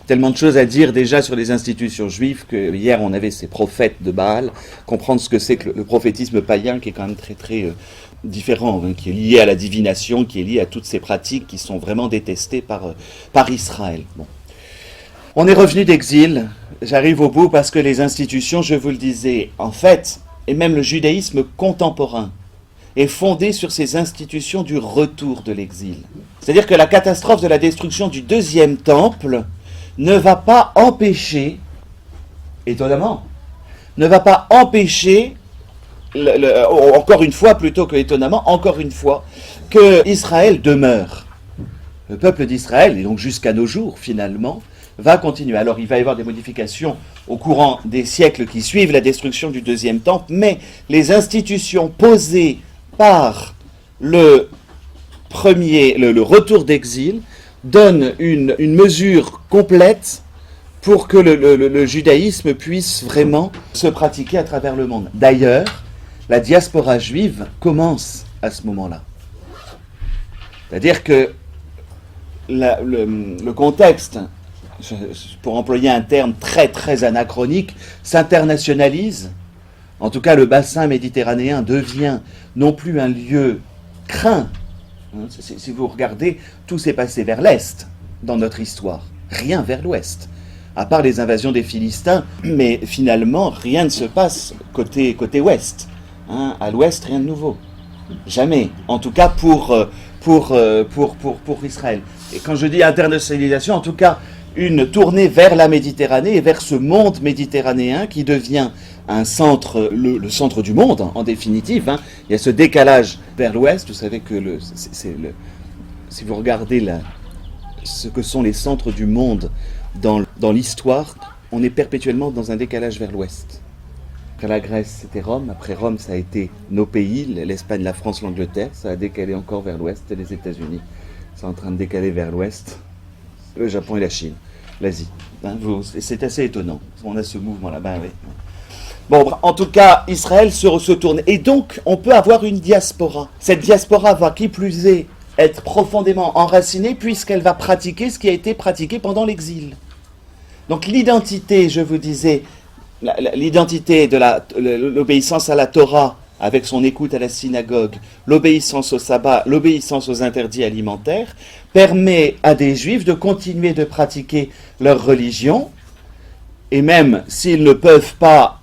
tellement de choses à dire déjà sur les institutions juives que hier on avait ces prophètes de Baal, comprendre ce que c'est que le prophétisme païen qui est quand même très très différent, hein, qui est lié à la divination, qui est lié à toutes ces pratiques qui sont vraiment détestées par Israël. Bon. On est revenu d'exil, j'arrive au bout parce que les institutions, je vous le disais, en fait, et même le judaïsme contemporain, est fondé sur ces institutions du retour de l'exil. C'est-à-dire que la catastrophe de la destruction du deuxième temple ne va pas empêcher, étonnamment, ne va pas empêcher, encore une fois, plutôt que étonnamment, encore une fois, que Israël demeure. Le peuple d'Israël, et donc jusqu'à nos jours finalement, va continuer. Alors il va y avoir des modifications au courant des siècles qui suivent la destruction du deuxième temple, mais les institutions posées par le retour d'exil donnent une mesure complète pour que le judaïsme puisse vraiment se pratiquer à travers le monde. D'ailleurs, la diaspora juive commence à ce moment-là. C'est-à-dire que le contexte, pour employer un terme très très anachronique, s'internationalise. En tout cas, le bassin méditerranéen devient non plus un lieu craint. Si vous regardez, tout s'est passé vers l'Est dans notre histoire, rien vers l'Ouest. À part les invasions des Philistins, mais finalement, rien ne se passe côté Ouest. Hein, à l'Ouest, rien de nouveau. Jamais. En tout cas pour Israël. Et quand je dis internationalisation, en tout cas, une tournée vers la Méditerranée et vers ce monde méditerranéen qui devient un centre, le centre du monde, en définitive. Hein. Il y a ce décalage vers l'Ouest. Vous savez que si vous regardez ce que sont les centres du monde dans l'histoire, on est perpétuellement dans un décalage vers l'Ouest. Après la Grèce, c'était Rome. Après Rome, ça a été nos pays, l'Espagne, la France, l'Angleterre. Ça a décalé encore vers l'Ouest. Et les États-Unis sont en train de décaler vers l'Ouest. Le Japon et la Chine, l'Asie. Hein, c'est assez étonnant. On a ce mouvement là-bas. Oui. Bon, en tout cas, Israël se tourne. Et donc, on peut avoir une diaspora. Cette diaspora va, qui plus est, être profondément enracinée puisqu'elle va pratiquer ce qui a été pratiqué pendant l'exil. Donc l'identité, je vous disais, l'identité de l'obéissance à la Torah avec son écoute à la synagogue, l'obéissance au sabbat, l'obéissance aux interdits alimentaires, permet à des juifs de continuer de pratiquer leur religion, et même s'ils ne peuvent pas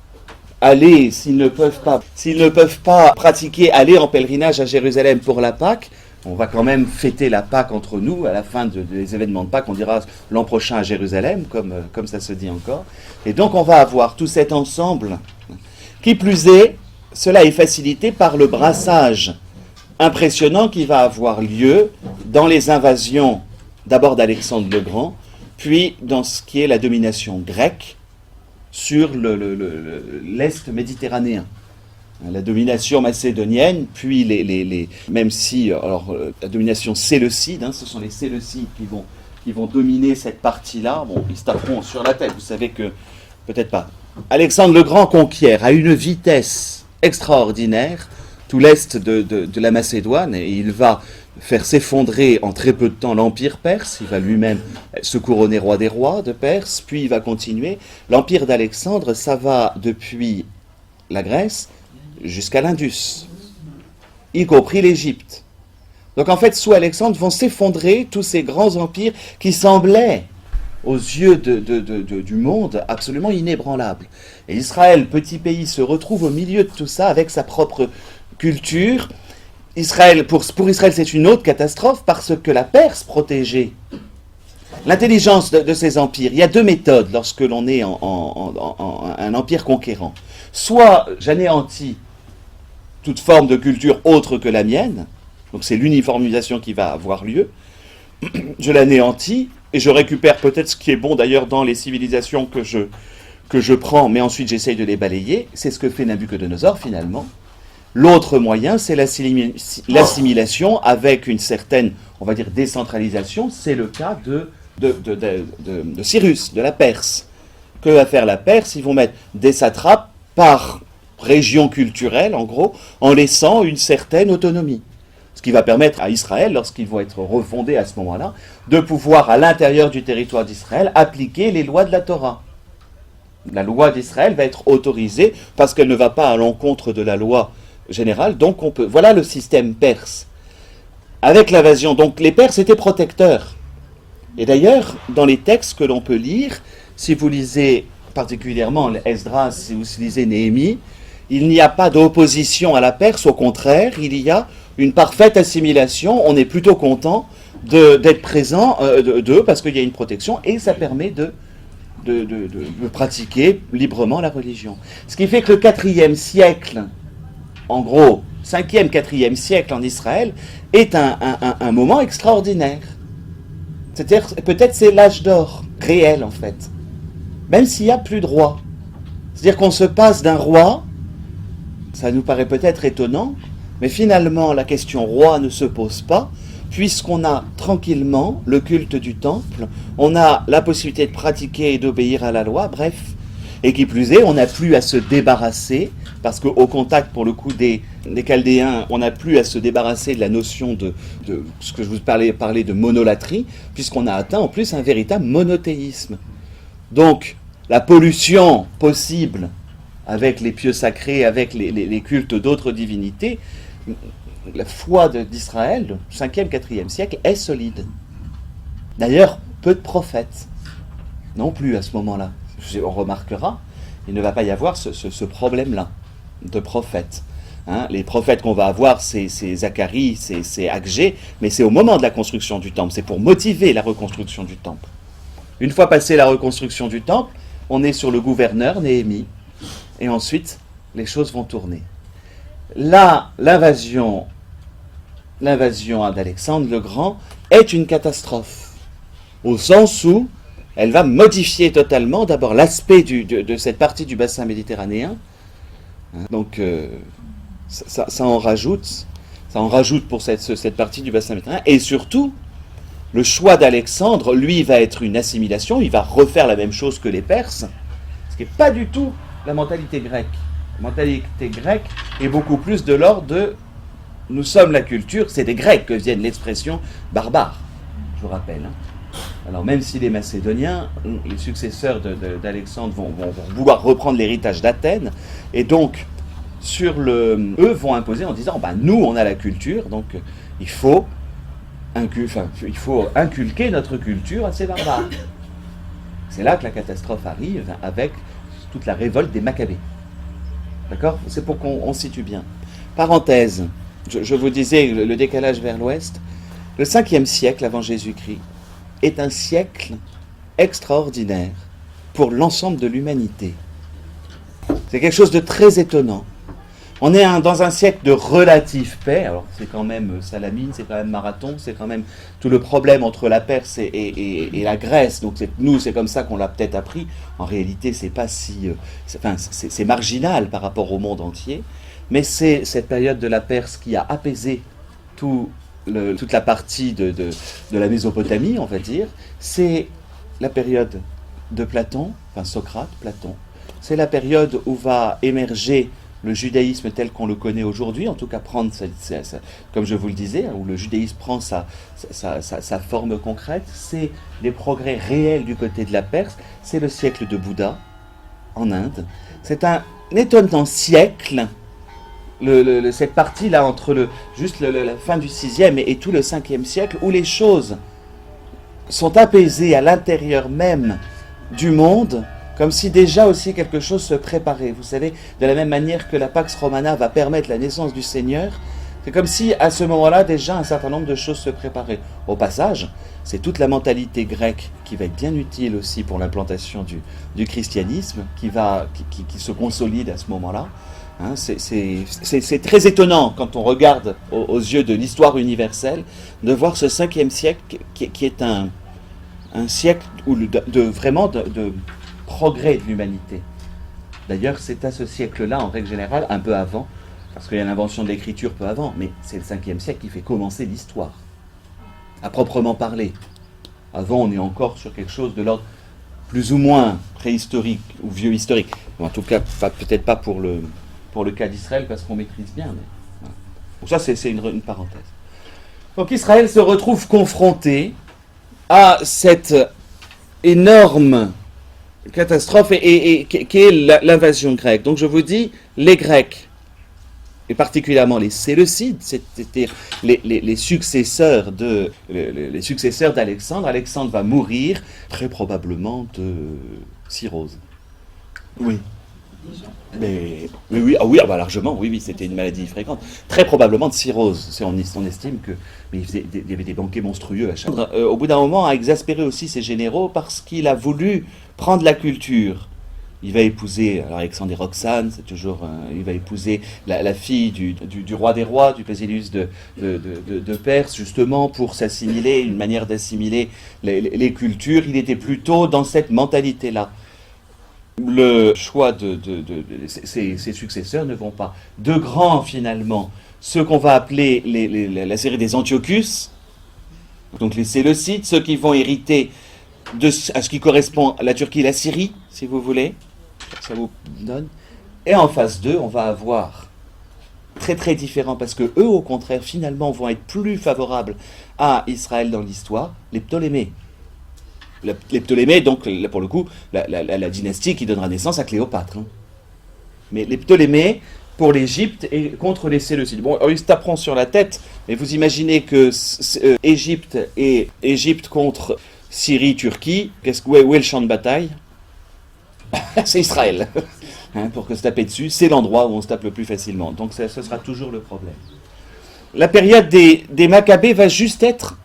pratiquer, aller en pèlerinage à Jérusalem pour la Pâque, on va quand même fêter la Pâque entre nous, à la fin des événements de Pâques, on dira l'an prochain à Jérusalem, comme ça se dit encore. Et donc on va avoir tout cet ensemble. Qui plus est, cela est facilité par le brassage impressionnant qui va avoir lieu dans les invasions, d'abord d'Alexandre le Grand, puis dans ce qui est la domination grecque sur l'Est méditerranéen. La domination macédonienne, puis même si, la domination séleucide, hein, ce sont les Séleucides qui vont dominer cette partie-là, bon, ils se taperont sur la tête, vous savez que, peut-être pas. Alexandre le Grand conquiert à une vitesse extraordinaire tout l'est de la Macédoine, et il va faire s'effondrer en très peu de temps l'Empire perse, il va lui-même se couronner roi des rois de Perse, puis il va continuer. L'Empire d'Alexandre, ça va depuis la Grèce jusqu'à l'Indus, y compris l'Égypte. Donc en fait, sous Alexandre vont s'effondrer tous ces grands empires qui semblaient, aux yeux du monde, absolument inébranlables. Et Israël, petit pays, se retrouve au milieu de tout ça avec sa propre culture. Israël, pour Israël, c'est une autre catastrophe parce que la Perse protégeait l'intelligence de ces empires. Il y a deux méthodes lorsque l'on est un empire conquérant. Soit j'anéantis toute forme de culture autre que la mienne, donc c'est l'uniformisation qui va avoir lieu, je l'anéantis et je récupère peut-être ce qui est bon d'ailleurs dans les civilisations que je prends, mais ensuite j'essaye de les balayer. C'est ce que fait Nabuchodonosor finalement. L'autre moyen, c'est l'assimilation avec une certaine, on va dire, décentralisation. C'est le cas de Cyrus, de la Perse. Que va faire la Perse? Ils vont mettre des satrapes par région culturelle, en gros, en laissant une certaine autonomie. Ce qui va permettre à Israël, lorsqu'ils vont être refondés à ce moment-là, de pouvoir, à l'intérieur du territoire d'Israël, appliquer les lois de la Torah. La loi d'Israël va être autorisée parce qu'elle ne va pas à l'encontre de la loi générale, donc on peut... Voilà le système perse. Avec l'invasion, donc les Perses étaient protecteurs. Et d'ailleurs, dans les textes que l'on peut lire, si vous lisez particulièrement Esdras, si vous lisez Néhémie, il n'y a pas d'opposition à la Perse, au contraire, il y a une parfaite assimilation, on est plutôt content d'être présent d'eux parce qu'il y a une protection et ça permet de pratiquer librement la religion. Ce qui fait que le 4e siècle, en gros, 5e, 4e siècle en Israël, est un moment extraordinaire. C'est-à-dire, peut-être c'est l'âge d'or, réel en fait. Même s'il n'y a plus de roi. C'est-à-dire qu'on se passe d'un roi, ça nous paraît peut-être étonnant, mais finalement la question roi ne se pose pas, puisqu'on a tranquillement le culte du temple, on a la possibilité de pratiquer et d'obéir à la loi, bref. Et qui plus est, on n'a plus à se débarrasser, parce qu'au contact, pour le coup, des Chaldéens, on n'a plus à se débarrasser de la notion de ce que je vous parlais de monolatrie, puisqu'on a atteint en plus un véritable monothéisme. Donc, la pollution possible avec les pieux sacrés, avec les cultes d'autres divinités, la foi d'Israël, du 5e, 4e siècle, est solide. D'ailleurs, peu de prophètes, non plus à ce moment-là. On remarquera, il ne va pas y avoir ce problème-là de prophètes. Hein, les prophètes qu'on va avoir, c'est Zacharie, c'est Agé, mais c'est au moment de la construction du temple, c'est pour motiver la reconstruction du temple. Une fois passée la reconstruction du temple, on est sur le gouverneur Néhémie, et ensuite les choses vont tourner. Là, l'invasion d'Alexandre le Grand est une catastrophe, au sens où elle va modifier totalement d'abord l'aspect de cette partie du bassin méditerranéen. Donc ça en rajoute pour cette partie du bassin méditerranéen. Et surtout, le choix d'Alexandre, lui, va être une assimilation, il va refaire la même chose que les Perses, ce qui n'est pas du tout la mentalité grecque. La mentalité grecque est beaucoup plus de l'ordre de « nous sommes la culture », c'est des Grecs que viennent l'expression « barbare », je vous rappelle. Alors même si les Macédoniens, les successeurs d'Alexandre vont vouloir reprendre l'héritage d'Athènes, et donc eux vont imposer en disant nous on a la culture, donc il faut inculquer notre culture à ces barbares. C'est là que la catastrophe arrive avec toute la révolte des Maccabées. D'accord ? C'est pour qu'on situe bien. Parenthèse, je vous disais le décalage vers l'ouest, le 5e siècle avant Jésus-Christ est un siècle extraordinaire pour l'ensemble de l'humanité. C'est quelque chose de très étonnant. On est dans un siècle de relative paix, alors c'est quand même Salamine, c'est quand même Marathon, c'est quand même tout le problème entre la Perse et la Grèce, donc c'est comme ça qu'on l'a peut-être appris, en réalité c'est pas si... c'est marginal par rapport au monde entier, mais c'est cette période de la Perse qui a apaisé toute la partie de la Mésopotamie, on va dire, c'est la période de Platon, Socrate, Platon, c'est la période où va émerger le judaïsme tel qu'on le connaît aujourd'hui, en tout cas prendre, comme je vous le disais, où le judaïsme prend sa forme concrète, c'est les progrès réels du côté de la Perse, c'est le siècle de Bouddha en Inde. C'est un étonnant siècle, cette partie-là entre la fin du 6e et tout le 5e siècle, où les choses sont apaisées à l'intérieur même du monde, comme si déjà aussi quelque chose se préparait. Vous savez, de la même manière que la Pax Romana va permettre la naissance du Seigneur, c'est comme si à ce moment-là déjà un certain nombre de choses se préparaient. Au passage, c'est toute la mentalité grecque qui va être bien utile aussi pour l'implantation du christianisme, qui se consolide à ce moment-là. Hein, c'est très étonnant quand on regarde aux yeux de l'histoire universelle de voir ce 5e siècle qui est un siècle vraiment de progrès de l'humanité. D'ailleurs, c'est à ce siècle-là, en règle générale, un peu avant, parce qu'il y a l'invention de l'écriture peu avant, mais c'est le 5e siècle qui fait commencer l'histoire, à proprement parler. Avant, on est encore sur quelque chose de l'ordre plus ou moins préhistorique ou vieux historique. Bon, en tout cas, peut-être pas pour le cas d'Israël, parce qu'on maîtrise bien. Mais, voilà. Donc ça, c'est une parenthèse. Donc Israël se retrouve confronté à cette énorme catastrophe et qui est l'invasion grecque. Donc je vous dis, les Grecs, et particulièrement les Séleucides, c'est-à-dire les successeurs d'Alexandre. Alexandre va mourir très probablement de cirrhose. Oui. Mais oui, ah oui, ah bah largement, oui, c'était une maladie fréquente. Très probablement de cirrhose. On estime que. Mais il y avait des banquets monstrueux à chaque fois. Au bout d'un moment, a exaspéré aussi ses généraux parce qu'il a voulu prendre la culture. Il va épouser, alors Alexandre et Roxane, c'est toujours. Il va épouser la fille du roi des rois, du Basileus de Perse, justement pour s'assimiler, une manière d'assimiler les cultures. Il était plutôt dans cette mentalité-là. Le choix de ses successeurs ne vont pas. De grands, finalement, ceux qu'on va appeler la série des Antiochus, donc les Séleucides, ceux qui vont hériter à ce qui correspond à la Turquie et la Syrie, si vous voulez, ça vous donne. Et en face d'eux, on va avoir très très différents, parce que eux, au contraire, finalement, vont être plus favorables à Israël dans l'histoire, les Ptolémées. Les Ptolémées, donc, là, pour le coup, la dynastie qui donnera naissance à Cléopâtre. Hein. Mais les Ptolémées, pour l'Égypte et contre les Séleucides. Bon, ils se taperont sur la tête, mais vous imaginez que Égypte contre Syrie, Turquie, où est le champ de bataille? C'est Israël. Hein, pour que se taper dessus, c'est l'endroit où on se tape le plus facilement. Donc ce sera toujours le problème. La période des Maccabées va juste être...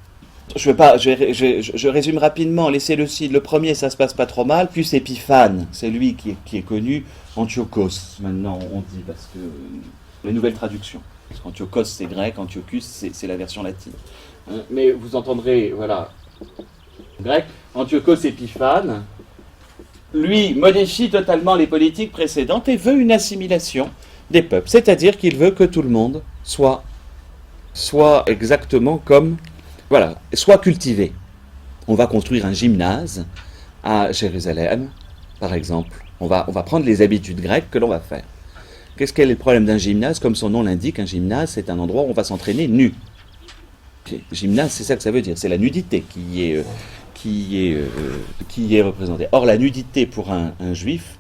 Je résume rapidement. Les Séleucides, le premier, ça se passe pas trop mal. Puis Épiphane, c'est lui qui est connu. Antiochos, maintenant on dit, parce que les nouvelles traductions. Parce qu'Antiochos c'est grec, Antiochus c'est la version latine. Mais vous entendrez, voilà, grec. Antiochos Épiphane, lui, modifie totalement les politiques précédentes et veut une assimilation des peuples. C'est-à-dire qu'il veut que tout le monde soit exactement comme... Voilà, soit cultivé. On va construire un gymnase à Jérusalem, par exemple. On va prendre les habitudes grecques que l'on va faire. Quel est le problème d'un gymnase? Comme son nom l'indique, un gymnase, c'est un endroit où on va s'entraîner nu. Gymnase, c'est ça que ça veut dire. C'est la nudité qui est représentée. Or, la nudité pour un juif,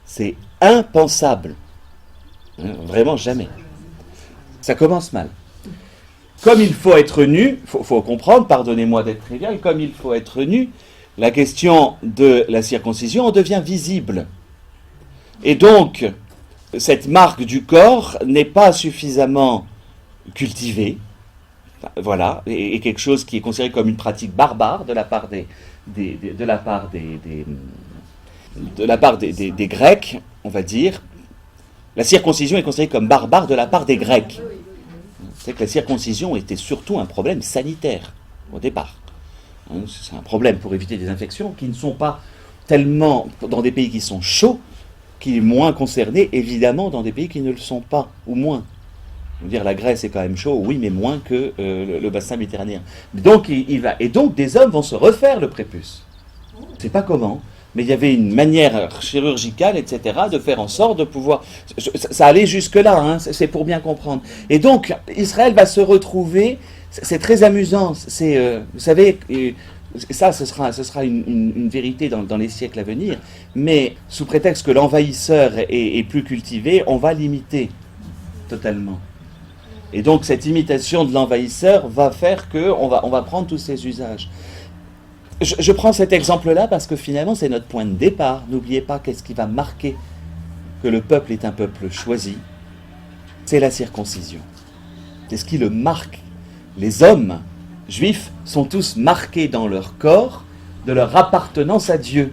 c'est impensable. Vraiment jamais. Ça commence mal. Comme il faut être nu, faut comprendre, pardonnez-moi d'être trivial, comme il faut être nu, la question de la circoncision en devient visible. Et donc, cette marque du corps n'est pas suffisamment cultivée, voilà, et quelque chose qui est considéré comme une pratique barbare de la part des Grecs, on va dire. La circoncision est considérée comme barbare de la part des Grecs. C'est que la circoncision était surtout un problème sanitaire, au départ. C'est un problème pour éviter des infections qui ne sont pas tellement, dans des pays qui sont chauds, qui est moins concerné, évidemment, dans des pays qui ne le sont pas, ou moins. Je veux dire, la Grèce est quand même chaud, oui, mais moins que le bassin méditerranéen. Donc, et donc, des hommes vont se refaire le prépuce. Je ne sais pas comment, mais il y avait une manière chirurgicale, etc., de faire en sorte de pouvoir... Ça allait jusque-là, hein, c'est pour bien comprendre. Et donc, Israël va se retrouver... C'est très amusant. Vous savez, ça, ce sera une vérité dans les siècles à venir, mais sous prétexte que l'envahisseur est plus cultivé, on va l'imiter totalement. Et donc, cette imitation de l'envahisseur va faire qu'on va prendre tous ces usages. Je prends cet exemple-là parce que finalement, c'est notre point de départ. N'oubliez pas qu'est-ce qui va marquer que le peuple est un peuple choisi. C'est la circoncision. C'est ce qui le marque. Les hommes juifs sont tous marqués dans leur corps de leur appartenance à Dieu.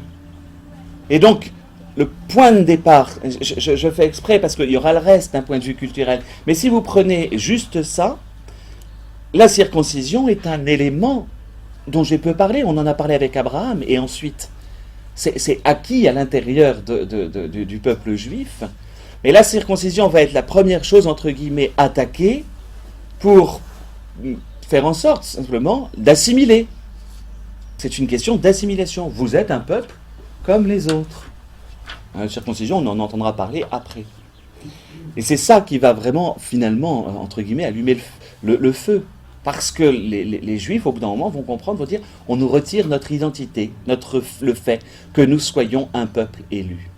Et donc, le point de départ, je fais exprès parce qu'il y aura le reste d'un point de vue culturel, mais si vous prenez juste ça, la circoncision est un élément dont je peux parler. On en a parlé avec Abraham, et ensuite, c'est acquis à l'intérieur du peuple juif. Et la circoncision va être la première chose, entre guillemets, attaquée pour faire en sorte, simplement, d'assimiler. C'est une question d'assimilation. Vous êtes un peuple comme les autres. La circoncision, on en entendra parler après. Et c'est ça qui va vraiment, finalement, entre guillemets, allumer le feu. Parce que les Juifs, au bout d'un moment, vont comprendre, vont dire, on nous retire notre identité, le fait que nous soyons un peuple élu.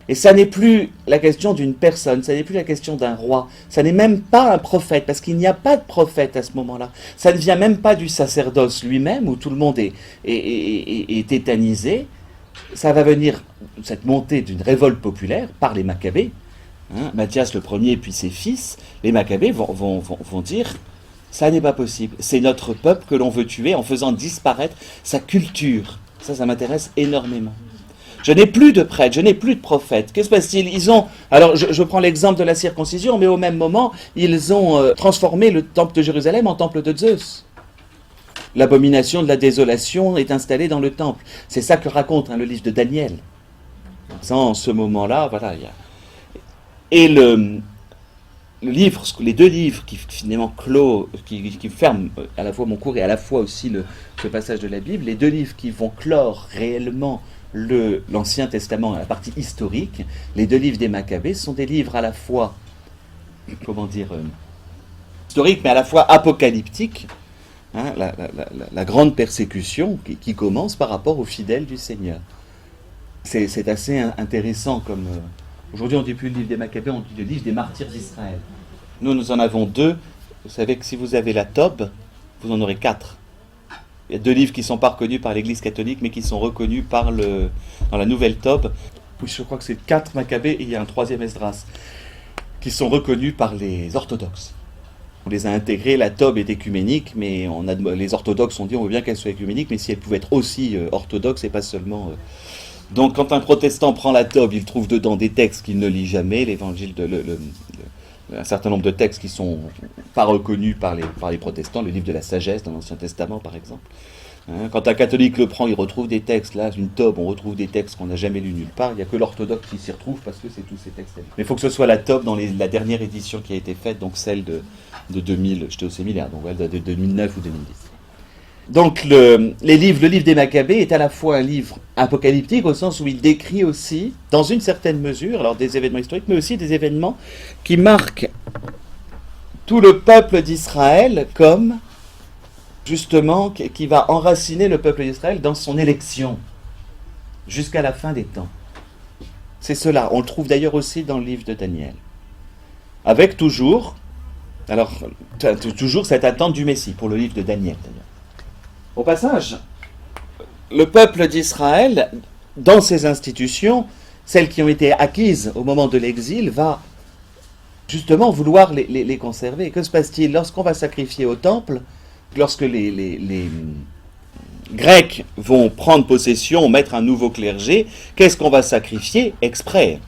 Et ça n'est plus la question d'une personne, ça n'est plus la question d'un roi, ça n'est même pas un prophète, parce qu'il n'y a pas de prophète à ce moment-là. Ça ne vient même pas du sacerdoce lui-même, où tout le monde est tétanisé. Ça va venir, cette montée d'une révolte populaire, par les Maccabées. Matthias le premier, puis ses fils, les Maccabées vont dire... Ça n'est pas possible. C'est notre peuple que l'on veut tuer en faisant disparaître sa culture. Ça m'intéresse énormément. Je n'ai plus de prêtres, je n'ai plus de prophètes. Que se passe-t-il? Alors je prends l'exemple de la circoncision, mais au même moment, ils ont transformé le temple de Jérusalem en temple de Zeus. L'abomination de la désolation est installée dans le temple. C'est ça que raconte le livre de Daniel. En ce moment-là, voilà. Et les deux livres qui finalement qui ferment à la fois mon cours et à la fois aussi ce passage de la Bible, les deux livres qui vont clore réellement l'Ancien Testament, la partie historique, les deux livres des Maccabées sont des livres à la fois, historiques, mais à la fois apocalyptiques, la grande persécution qui commence par rapport aux fidèles du Seigneur. C'est assez intéressant comme... Aujourd'hui, on ne dit plus le livre des Maccabées, on dit le livre des martyrs d'Israël. Nous en avons deux. Vous savez que si vous avez la Tob, vous en aurez 4. Il y a 2 livres qui ne sont pas reconnus par l'Église catholique, mais qui sont reconnus dans la nouvelle Tob. Oui, je crois que c'est 4 Maccabées et il y a un 3e Esdras, qui sont reconnus par les orthodoxes. On les a intégrés, la Tob est écuménique, mais les orthodoxes ont dit on veut bien qu'elle soit écuménique, mais si elle pouvait être aussi orthodoxe et pas seulement... Donc quand un protestant prend la Tob, il trouve dedans des textes qu'il ne lit jamais, l'évangile un certain nombre de textes qui ne sont pas reconnus par les protestants, le livre de la sagesse dans l'Ancien Testament par exemple. Quand un catholique le prend, il retrouve des textes, là, une Tob, on retrouve des textes qu'on n'a jamais lus nulle part, il n'y a que l'orthodoxe qui s'y retrouve parce que c'est tous ces textes. Mais il faut que ce soit la Tob dans la dernière édition qui a été faite, donc celle de 2000, j'étais au séminaire, donc de 2009 ou 2010. Donc le livre des Maccabées est à la fois un livre apocalyptique au sens où il décrit aussi, dans une certaine mesure, alors des événements historiques, mais aussi des événements qui marquent tout le peuple d'Israël comme, justement, qui va enraciner le peuple d'Israël dans son élection, jusqu'à la fin des temps. C'est cela, on le trouve d'ailleurs aussi dans le livre de Daniel. Avec toujours cette attente du Messie, pour le livre de Daniel d'ailleurs. Au passage, le peuple d'Israël, dans ses institutions, celles qui ont été acquises au moment de l'exil, va justement vouloir les conserver. Que se passe-t-il lorsqu'on va sacrifier au temple, lorsque les Grecs vont prendre possession, mettre un nouveau clergé, qu'est-ce qu'on va sacrifier exprès?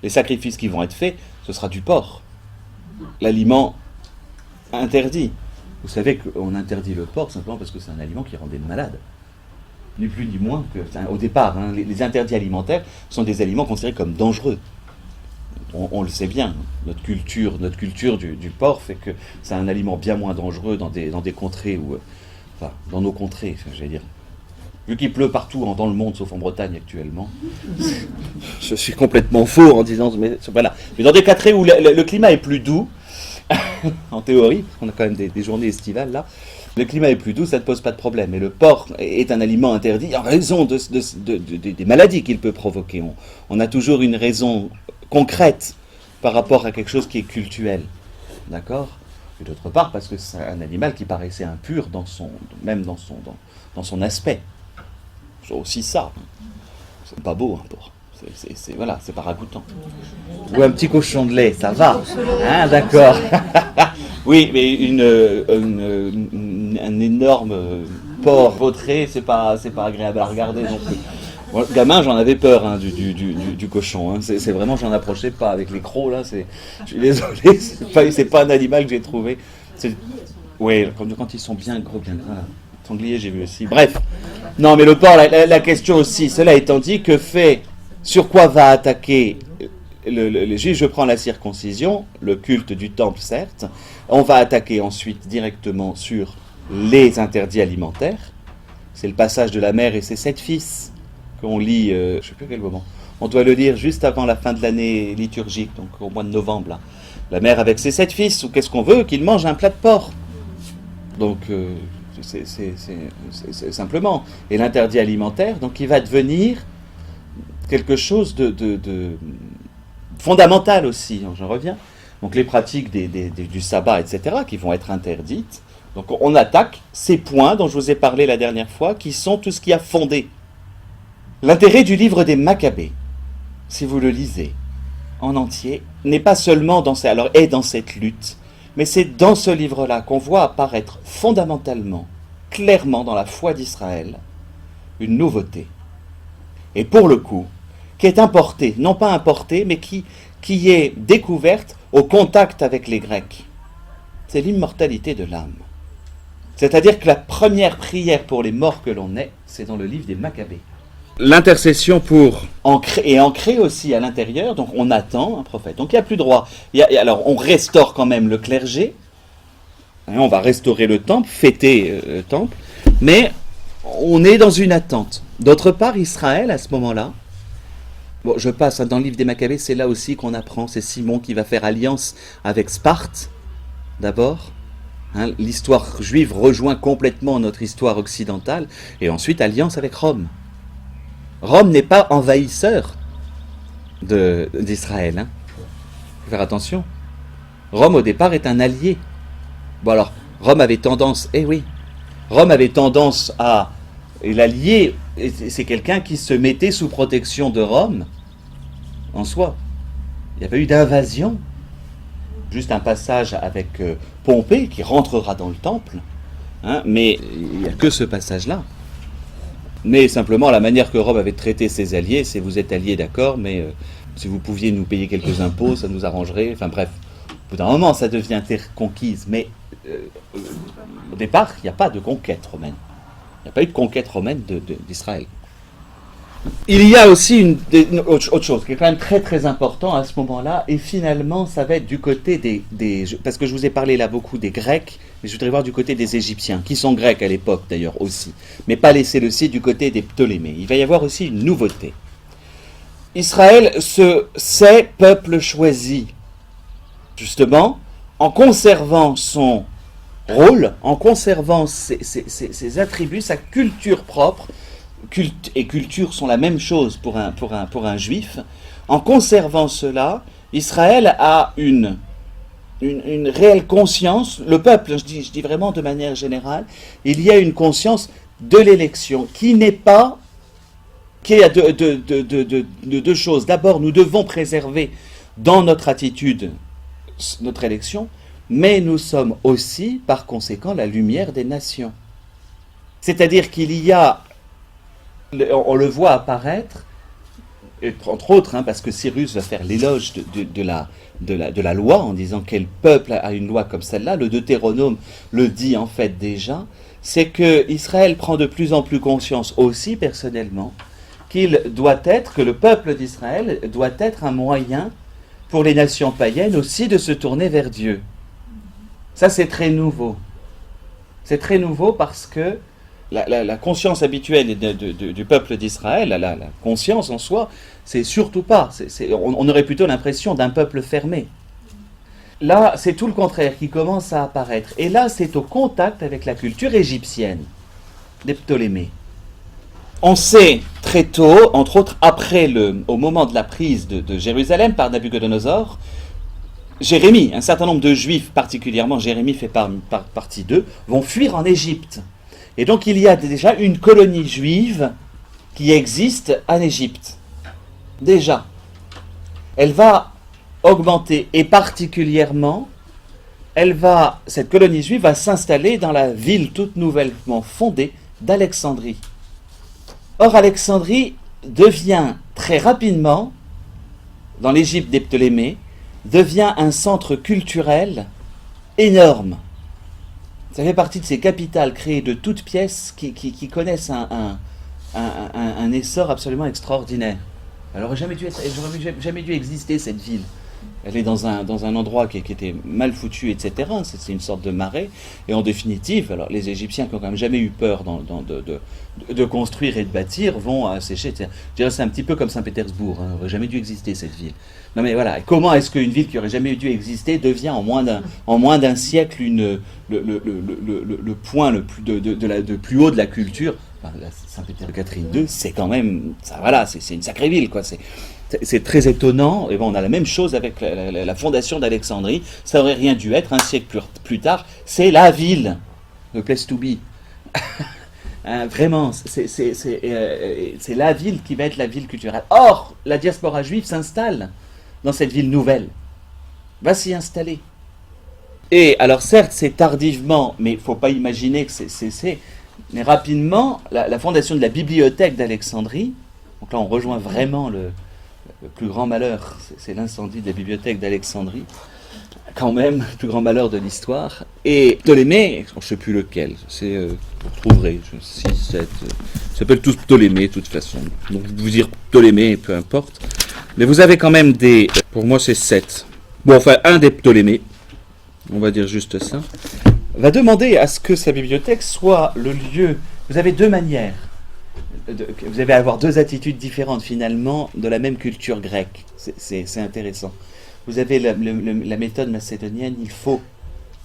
Les sacrifices qui vont être faits, ce sera du porc, l'aliment interdit. Vous savez qu'on interdit le porc simplement parce que c'est un aliment qui rendait malade. Ni plus ni moins que... Au départ, les interdits alimentaires sont des aliments considérés comme dangereux. On le sait bien. Notre culture du porc fait que c'est un aliment bien moins dangereux dans des contrées où... Enfin, dans nos contrées, j'allais dire. Vu qu'il pleut partout dans le monde, sauf en Bretagne actuellement, je suis complètement faux en disant... Mais voilà. Mais dans des contrées où le climat est plus doux, en théorie, parce qu'on a quand même des journées estivales là, le climat est plus doux, ça ne pose pas de problème. Mais le porc est un aliment interdit en raison des maladies qu'il peut provoquer. On a toujours une raison concrète par rapport à quelque chose qui est cultuel. D'accord? Et d'autre part, parce que c'est un animal qui paraissait impur même dans son aspect. C'est aussi ça. C'est pas beau, un porc. C'est pas ragoûtant. Ou un petit cochon de lait, ça va. D'accord. Oui, mais un énorme porc vautré, c'est pas agréable à regarder non plus. Moi, gamin, j'en avais peur du cochon. C'est vraiment, j'en approchais pas avec les crocs là. Je suis désolé, c'est pas un animal que j'ai trouvé. Oui, quand ils sont bien gros, bien gras. Sanglier, j'ai vu aussi. Bref. Non, mais le porc, la question aussi. Cela étant dit, sur quoi va attaquer les Juifs? Je prends la circoncision, le culte du temple, certes. On va attaquer ensuite directement sur les interdits alimentaires. C'est le passage de la mère et ses 7 fils qu'on lit, je ne sais plus à quel moment. On doit le lire juste avant la fin de l'année liturgique, donc au mois de novembre. Là. La mère avec ses 7 fils, ou qu'est-ce qu'on veut? Qu'ils mangent un plat de porc. Donc, c'est simplement. Et l'interdit alimentaire, donc, il va devenir quelque chose de fondamental aussi, j'en reviens. Donc, les pratiques du sabbat, etc., qui vont être interdites. Donc, on attaque ces points dont je vous ai parlé la dernière fois, qui sont tout ce qui a fondé. L'intérêt du livre des Maccabées, si vous le lisez en entier, n'est pas seulement dans cette lutte, mais c'est dans ce livre-là qu'on voit apparaître fondamentalement, clairement dans la foi d'Israël, une nouveauté. Et pour le coup, qui est importée, non pas importée, mais qui est découverte au contact avec les Grecs. C'est l'immortalité de l'âme. C'est-à-dire que la première prière pour les morts que l'on est, c'est dans le livre des Maccabées. L'intercession pour est ancrée aussi à l'intérieur, donc on attend un prophète. Donc il n'y a plus droit. Alors on restaure quand même le clergé, on va restaurer le temple, fêter le temple, mais on est dans une attente. D'autre part, Israël, à ce moment-là, bon, je passe dans le livre des Maccabées, c'est là aussi qu'on apprend, c'est Simon qui va faire alliance avec Sparte, d'abord. L'histoire juive rejoint complètement notre histoire occidentale, et ensuite alliance avec Rome. Rome n'est pas envahisseur d'Israël. Il faut faire attention. Rome, au départ, est un allié. Bon alors, Rome avait tendance à... Et l'allié, c'est quelqu'un qui se mettait sous protection de Rome, en soi. Il n'y a pas eu d'invasion. Juste un passage avec Pompée, qui rentrera dans le temple. Mais il n'y a que ce passage-là. Mais simplement, la manière que Rome avait traité ses alliés, c'est vous êtes alliés, d'accord, mais si vous pouviez nous payer quelques impôts, ça nous arrangerait. Enfin bref, au bout d'un moment, ça devient terre conquise. Mais au départ, il n'y a pas de conquête romaine. Il n'y a pas eu de conquête romaine d'Israël. Il y a aussi une autre chose qui est quand même très très important à ce moment-là, et finalement, ça va être du côté parce que je vous ai parlé là beaucoup des Grecs, mais je voudrais voir du côté des Égyptiens, qui sont grecs à l'époque d'ailleurs aussi, mais pas laisser le site du côté des Ptolémées. Il va y avoir aussi une nouveauté. Israël c'est peuple choisi, justement, en conservant son rôle, en conservant ses attributs, sa culture propre. Culte et culture sont la même chose pour un juif. En conservant cela, Israël a une réelle conscience, le peuple, je dis vraiment de manière générale, il y a une conscience de l'élection qui a de deux choses. D'abord, nous devons préserver dans notre attitude notre élection, mais nous sommes aussi, par conséquent, la lumière des nations. C'est-à-dire qu'il y a, on le voit apparaître, entre autres, parce que Cyrus va faire l'éloge de la loi en disant quel peuple a une loi comme celle-là, le Deutéronome le dit en fait déjà, c'est que Israël prend de plus en plus conscience aussi personnellement que le peuple d'Israël doit être un moyen pour les nations païennes aussi de se tourner vers Dieu. Ça c'est très nouveau. C'est très nouveau parce que la conscience habituelle du peuple d'Israël, la conscience en soi, c'est surtout pas. On aurait plutôt l'impression d'un peuple fermé. Là, c'est tout le contraire qui commence à apparaître. Et là, c'est au contact avec la culture égyptienne, des Ptolémées. On sait très tôt, entre autres au moment de la prise de Jérusalem par Nabuchodonosor, Jérémie, un certain nombre de Juifs, particulièrement Jérémie fait partie d'eux, vont fuir en Égypte. Et donc il y a déjà une colonie juive qui existe en Égypte. Déjà. Elle va augmenter et particulièrement, cette colonie juive va s'installer dans la ville toute nouvellement fondée d'Alexandrie. Or Alexandrie devient très rapidement, dans l'Égypte des Ptolémées, devient un centre culturel énorme. Ça fait partie de ces capitales créées de toutes pièces qui connaissent un essor absolument extraordinaire. Elle n'aurait jamais dû exister, cette ville. Elle est dans un endroit qui était mal foutu, etc. C'est une sorte de marais. Et en définitive, alors les Égyptiens qui n'ont quand même jamais eu peur de construire et de bâtir vont assécher. Je dirais c'est un petit peu comme Saint-Pétersbourg. Hein. N'aurait jamais dû exister cette ville. Non mais voilà, comment est-ce qu'une ville qui aurait jamais dû exister devient en moins d'un siècle le point le plus de plus haut de la culture? Enfin, Saint-Pétersbourg, Catherine II, c'est quand même, ça, voilà, c'est une sacrée ville, quoi. C'est très étonnant. Et bon, on a la même chose avec la fondation d'Alexandrie. Ça aurait rien dû être un siècle plus tard. C'est la ville, the place to be. Vraiment, c'est la ville qui va être la ville culturelle. Or, la diaspora juive s'installe dans cette ville nouvelle, va s'y installer. Et alors certes, c'est tardivement, mais il ne faut pas imaginer que mais rapidement, la fondation de la bibliothèque d'Alexandrie, donc là on rejoint vraiment le plus grand malheur, c'est l'incendie de la bibliothèque d'Alexandrie, quand même, le plus grand malheur de l'histoire. Et Ptolémée, je ne sais plus lequel, vous trouverez, 6, 7, ça s'appelle tous Ptolémée de toute façon. Donc vous dire Ptolémée, peu importe. Mais vous avez quand même pour moi c'est 7. Bon, enfin, un des Ptolémées, on va dire juste ça, va demander à ce que sa bibliothèque soit le lieu. Vous avez deux manières. Vous allez avoir deux attitudes différentes finalement de la même culture grecque. C'est intéressant. Vous avez la méthode macédonienne, il faut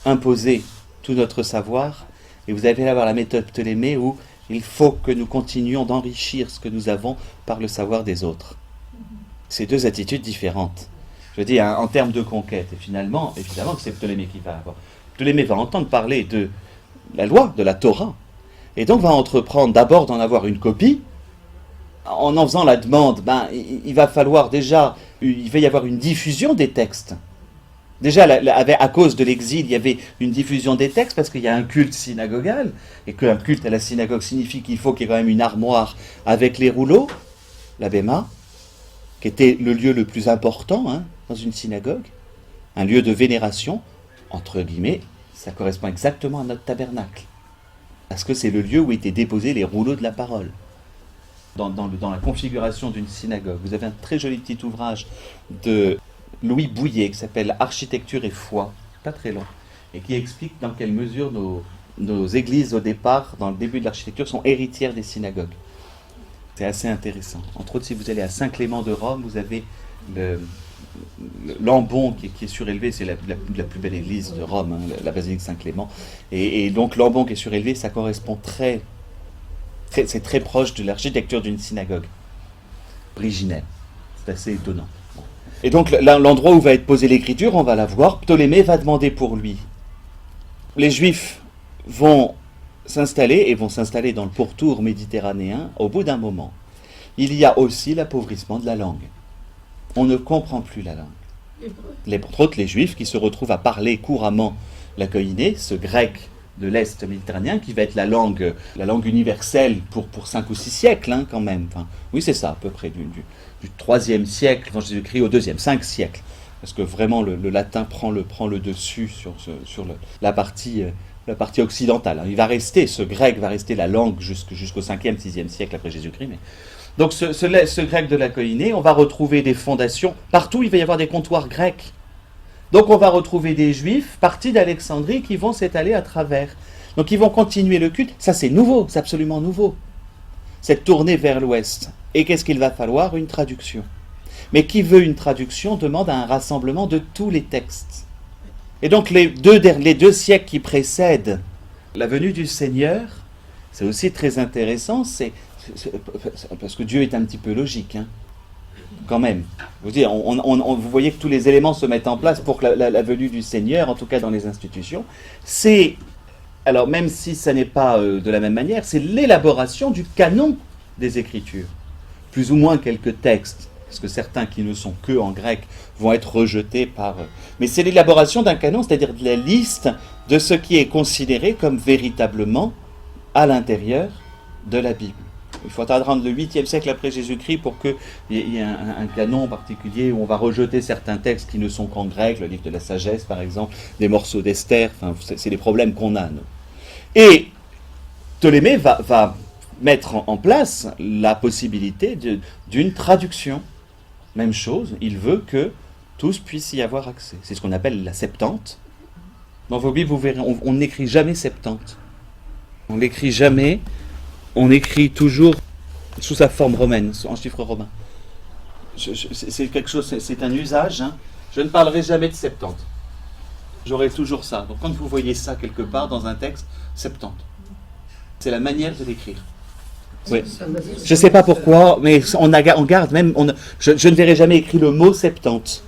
imposer tout notre savoir, et vous allez avoir la méthode Ptolémée où il faut que nous continuions d'enrichir ce que nous avons par le savoir des autres. C'est deux attitudes différentes. Je veux dire, en termes de conquête, et finalement, évidemment que c'est Ptolémée qui va avoir. Ptolémée va entendre parler de la loi, de la Torah, et donc va entreprendre d'abord d'en avoir une copie. En faisant la demande, il va falloir déjà, il va y avoir une diffusion des textes. Déjà, à cause de l'exil, il y avait une diffusion des textes parce qu'il y a un culte synagogal, et qu'un culte à la synagogue signifie qu'il faut qu'il y ait quand même une armoire avec les rouleaux, la Béma, qui était le lieu le plus important dans une synagogue, un lieu de vénération, entre guillemets, ça correspond exactement à notre tabernacle. Parce que c'est le lieu où étaient déposés les rouleaux de la parole. Dans la configuration d'une synagogue. Vous avez un très joli petit ouvrage de Louis Bouillet qui s'appelle Architecture et foi, pas très long, et qui explique dans quelle mesure nos églises au départ, dans le début de l'architecture, sont héritières des synagogues. C'est assez intéressant. Entre autres, si vous allez à Saint-Clément de Rome, vous avez Lambon qui est surélevé, c'est la plus belle église de Rome, la basilique Saint-Clément. Et donc Lambon qui est surélevé, ça correspond c'est très proche de l'architecture d'une synagogue originelle. C'est assez étonnant. Et donc l'endroit où va être posée l'écriture, on va la voir. Ptolémée va demander pour lui. Les Juifs vont s'installer dans le pourtour méditerranéen au bout d'un moment. Il y a aussi l'appauvrissement de la langue. On ne comprend plus la langue. Entre autres, les Juifs qui se retrouvent à parler couramment la koiné, ce grec de l'Est méditerranéen, qui va être la langue universelle pour 5 ou 6 siècles, quand même. Enfin, oui, c'est ça, à peu près, du 3e siècle, quand Jésus-Christ, au 2e, 5 siècles. Parce que vraiment, le latin prend le dessus sur la partie occidentale. Ce grec va rester la langue jusqu'au 5e, 6e siècle après Jésus-Christ. Donc, ce grec de la koiné, on va retrouver des fondations. Partout, il va y avoir des comptoirs grecs. Donc on va retrouver des Juifs partis d'Alexandrie qui vont s'étaler à travers. Donc ils vont continuer le culte. Ça c'est nouveau, c'est absolument nouveau. Cette tournée vers l'ouest. Et qu'est-ce qu'il va falloir? Une traduction. Mais qui veut une traduction demande un rassemblement de tous les textes. Et donc les deux siècles qui précèdent la venue du Seigneur, c'est aussi très intéressant, parce que Dieu est un petit peu logique, quand même. Vous voyez que tous les éléments se mettent en place pour que la venue du Seigneur, en tout cas dans les institutions, alors même si ça n'est pas de la même manière, c'est l'élaboration du canon des Écritures. Plus ou moins quelques textes, parce que certains qui ne sont que en grec vont être rejetés mais c'est l'élaboration d'un canon, c'est-à-dire de la liste de ce qui est considéré comme véritablement à l'intérieur de la Bible. Il faut attendre le 8e siècle après Jésus-Christ pour qu'il y ait un canon particulier où on va rejeter certains textes qui ne sont qu'en grec, le livre de la sagesse par exemple, des morceaux d'Esther, c'est les problèmes qu'on a, nous. Et Ptolémée va mettre en place la possibilité d'une traduction. Même chose, il veut que tous puissent y avoir accès. C'est ce qu'on appelle la Septante. Dans vos Bibles, vous verrez, on n'écrit jamais Septante. On l'écrit jamais, on écrit toujours sous sa forme romaine, en chiffre romain. C'est quelque chose, c'est un usage. Hein. Je ne parlerai jamais de Septante. J'aurai toujours ça. Donc quand vous voyez ça quelque part dans un texte, Septante. C'est la manière de l'écrire. Oui. Je ne sais pas pourquoi, mais on garde même. Je ne verrai jamais écrit le mot Septante.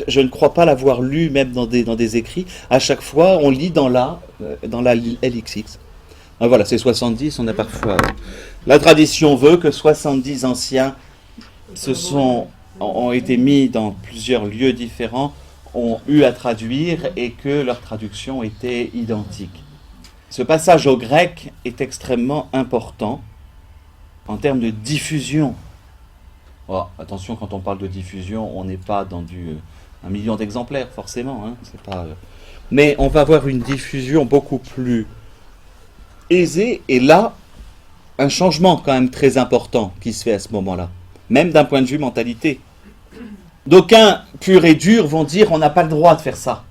Je ne crois pas l'avoir lu même dans des écrits. À chaque fois, on lit dans la LXX. Ah, voilà, c'est 70, on a parfois... La tradition veut que 70 anciens ont été mis dans plusieurs lieux différents, ont eu à traduire et que leur traduction était identique. Ce passage au grec est extrêmement important en termes de diffusion. Oh, attention, quand on parle de diffusion, on n'est pas dans 1 million d'exemplaires, forcément. Hein, c'est pas, mais on va avoir une diffusion beaucoup plus aisée, et là, un changement quand même très important qui se fait à ce moment-là, même d'un point de vue mentalité. D'aucuns purs et durs vont dire on n'a pas le droit de faire ça.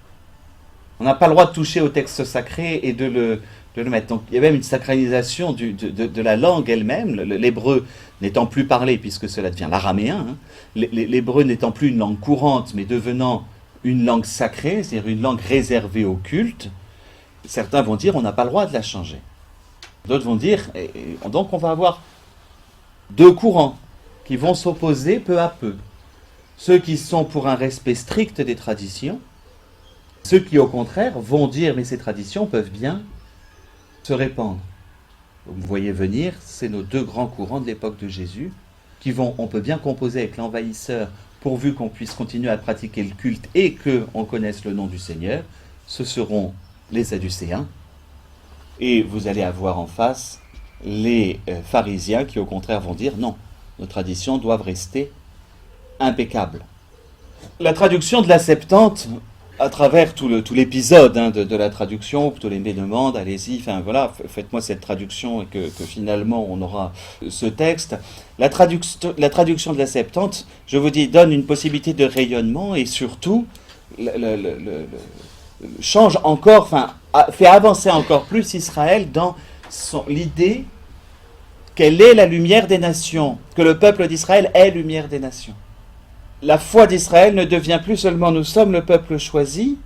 On n'a pas le droit de toucher au texte sacré et de le mettre. Donc il y a même une sacralisation de la langue elle-même, l'hébreu n'étant plus parlé puisque cela devient l'araméen, hein. L'hébreu n'étant plus une langue courante mais devenant une langue sacrée, c'est-à-dire une langue réservée au culte. Certains vont dire on n'a pas le droit de la changer. D'autres vont dire, donc on va avoir 2 courants qui vont s'opposer peu à peu. Ceux qui sont pour un respect strict des traditions, ceux qui au contraire vont dire mais ces traditions peuvent bien se répandre. Vous voyez venir, c'est nos 2 grands courants de l'époque de Jésus qui vont, on peut bien composer avec l'envahisseur pourvu qu'on puisse continuer à pratiquer le culte et qu'on connaisse le nom du Seigneur. Ce seront les Sadducéens. Et vous allez avoir en face les pharisiens qui au contraire vont dire non, nos traditions doivent rester impeccables. La traduction de la Septante, à travers tout l'épisode hein, de la traduction, Ptolémée demande, allez-y, enfin voilà, faites-moi cette traduction et que finalement on aura ce texte. La traduction de la Septante, je vous dis, donne une possibilité de rayonnement et surtout change encore, enfin fait avancer encore plus Israël dans l'idée qu'elle est la lumière des nations, que le peuple d'Israël est lumière des nations. La foi d'Israël ne devient plus seulement nous sommes le peuple choisi,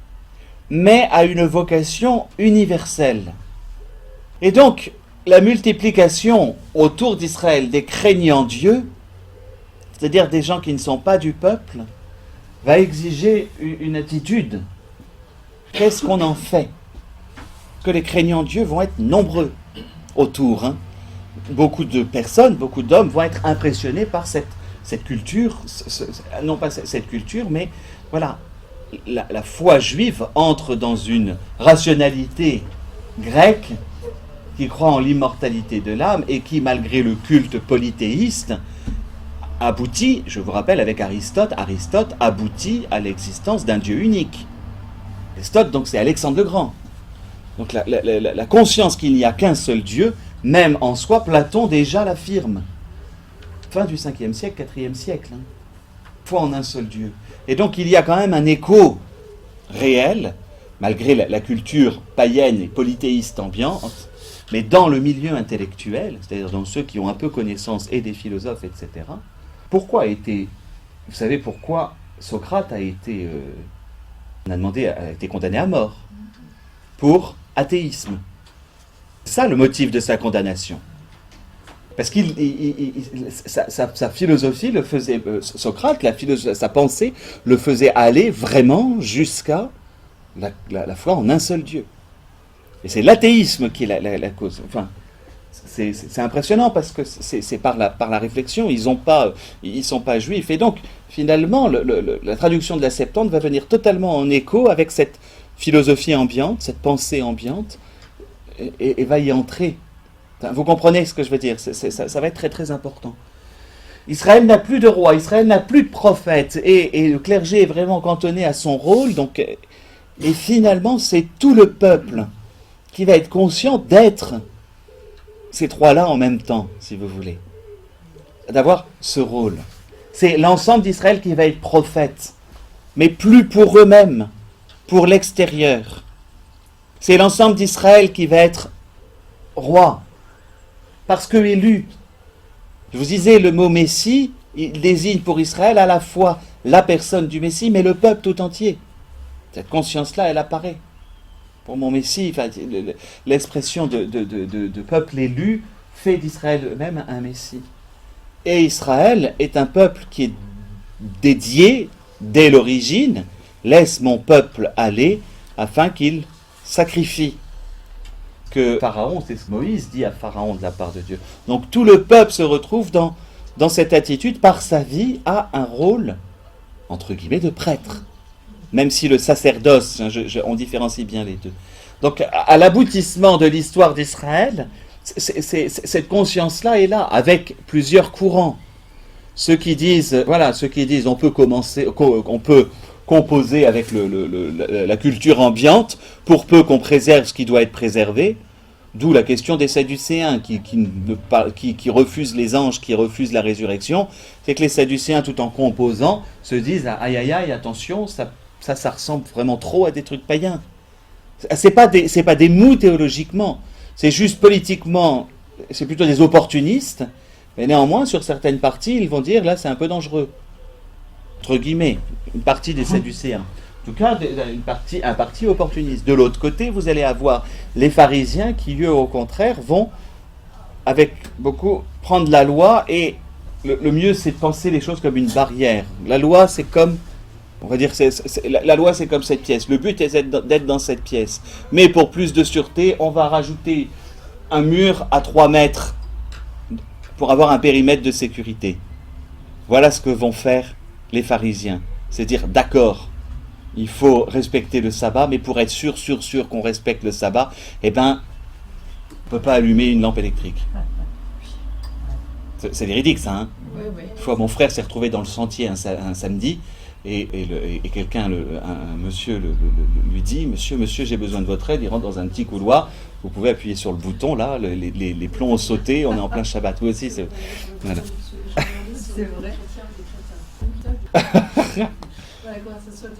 mais a une vocation universelle. Et donc, la multiplication autour d'Israël des craignants Dieu, c'est-à-dire des gens qui ne sont pas du peuple, va exiger une attitude. Qu'est-ce qu'on en fait ? Que les craignants Dieu vont être nombreux autour. Hein. Beaucoup de personnes, beaucoup d'hommes vont être impressionnés par cette culture, non pas cette culture, mais voilà, la foi juive entre dans une rationalité grecque qui croit en l'immortalité de l'âme et qui, malgré le culte polythéiste, aboutit, je vous rappelle avec Aristote aboutit à l'existence d'un Dieu unique. Aristote, donc c'est Alexandre le Grand. Donc la conscience qu'il n'y a qu'un seul Dieu, même en soi, Platon déjà l'affirme. Fin du 5e siècle, 4e siècle. Hein. Foi en un seul Dieu. Et donc il y a quand même un écho réel, malgré la culture païenne et polythéiste ambiante, mais dans le milieu intellectuel, c'est-à-dire dans ceux qui ont un peu connaissance et des philosophes, etc. Vous savez pourquoi Socrate a été condamné à mort pour athéisme. C'est ça le motif de sa condamnation. Parce que sa philosophie le faisait, Socrate, sa pensée le faisait aller vraiment jusqu'à la foi en un seul Dieu. Et c'est l'athéisme qui est la cause. Enfin, c'est impressionnant parce que c'est par la réflexion, ils sont pas juifs. Et donc, finalement, la traduction de la Septante va venir totalement en écho avec cette philosophie ambiante, cette pensée ambiante, et va y entrer. Vous comprenez ce que je veux dire, ça va être très très important. Israël n'a plus de roi, Israël n'a plus de prophète, et le clergé est vraiment cantonné à son rôle, donc, et finalement c'est tout le peuple qui va être conscient d'être ces 3-là en même temps, si vous voulez, d'avoir ce rôle. C'est l'ensemble d'Israël qui va être prophète. mais plus pour eux-mêmes, pour l'extérieur. C'est l'ensemble d'Israël qui va être roi, parce que élu. Je vous disais, le mot Messie, il désigne pour Israël à la fois la personne du Messie, mais le peuple tout entier. Cette conscience-là, elle apparaît. Pour mon Messie, l'expression de peuple élu fait d'Israël eux-mêmes un Messie. Et Israël est un peuple qui est dédié, dès l'origine, laisse mon peuple aller afin qu'il sacrifie. Que Pharaon, c'est ce que Moïse dit à Pharaon de la part de Dieu. Donc tout le peuple se retrouve dans cette attitude, par sa vie, a un rôle, entre guillemets, de prêtre. Même si le sacerdoce, on différencie bien les deux. Donc à l'aboutissement de l'histoire d'Israël, cette conscience-là est là, avec plusieurs courants. Ceux qui disent, on peut composer avec la culture ambiante, pour peu qu'on préserve ce qui doit être préservé, d'où la question des Sadducéens, qui refusent les anges, qui refusent la résurrection. C'est que les Sadducéens, tout en composant, se disent, aïe aïe aïe, attention, ça ressemble vraiment trop à des trucs païens. C'est pas des mous théologiquement, c'est juste politiquement, c'est plutôt des opportunistes, mais néanmoins, sur certaines parties, ils vont dire, là, c'est un peu dangereux. Entre guillemets, une partie des Sadducéens. En tout cas, un parti opportuniste. De l'autre côté, vous allez avoir les pharisiens qui, eux, au contraire, vont, avec beaucoup, prendre la loi, et le mieux, c'est de penser les choses comme une barrière. La loi, c'est comme, on va dire, la loi, c'est comme cette pièce. Le but est d'être dans cette pièce. Mais pour plus de sûreté, on va rajouter un mur à 3 mètres pour avoir un périmètre de sécurité. Voilà ce que vont faire les pharisiens. C'est dire, d'accord, il faut respecter le sabbat, mais pour être sûr qu'on respecte le sabbat, on ne peut pas allumer une lampe électrique. C'est véridique, ça, hein. Oui, oui. Une fois, mon frère s'est retrouvé dans le sentier un samedi, et quelqu'un, un monsieur, lui dit, monsieur, j'ai besoin de votre aide. Il rentre dans un petit couloir. Vous pouvez appuyer sur le bouton, là, les plombs ont sauté, on est en plein Shabbat. Vous aussi, c'est... Voilà. C'est vrai.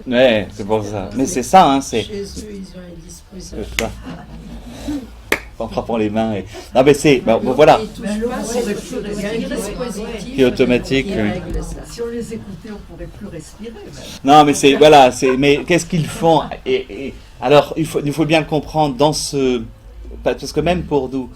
Ouais, c'est pour ça. Mais c'est ça, hein, c'est... Chez eux, ils ont une disposition. En frappant les mains. Non, mais c'est... voilà. La loi, c'est le dispositif qui est automatique. qui Oui. règle ça. Si on les écoutait, on pourrait plus respirer. Même. Non, mais c'est... Voilà, mais qu'est-ce qu'ils font alors, il faut bien le comprendre dans ce... Parce que même pour nous,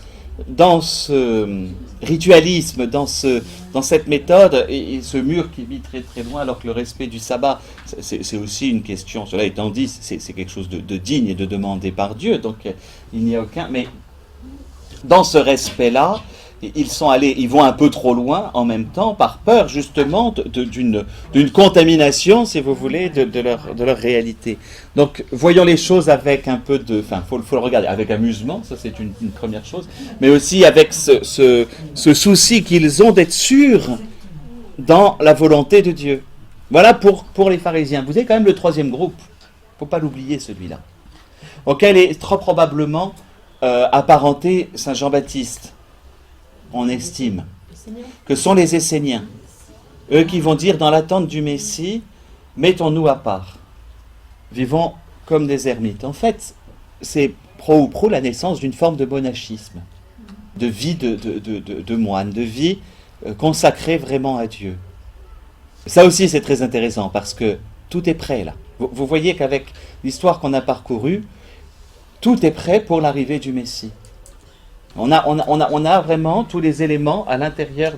dans ce ritualisme, dans cette méthode, et ce mur qui vit très très loin, alors que le respect du sabbat, c'est aussi une question, cela étant dit, c'est quelque chose de digne et de demandé par Dieu, donc il n'y a aucun... Mais dans ce respect-là, ils vont un peu trop loin en même temps, par peur justement d'une contamination, si vous voulez, de leur réalité. Donc, voyons les choses avec un peu de... Enfin, faut le regarder avec amusement, ça c'est une première chose, mais aussi avec ce souci qu'ils ont d'être sûrs dans la volonté de Dieu. Voilà pour les pharisiens. Vous avez quand même le troisième groupe, il ne faut pas l'oublier celui-là, auquel est trop probablement apparenté Saint Jean-Baptiste. On estime que sont les Esséniens, eux qui vont dire dans l'attente du Messie, mettons-nous à part, vivons comme des ermites. En fait, c'est pro ou pro la naissance d'une forme de monachisme, de vie de moine, de vie consacrée vraiment à Dieu. Ça aussi c'est très intéressant parce que tout est prêt là. Vous voyez qu'avec l'histoire qu'on a parcourue, tout est prêt pour l'arrivée du Messie. On a vraiment tous les éléments à l'intérieur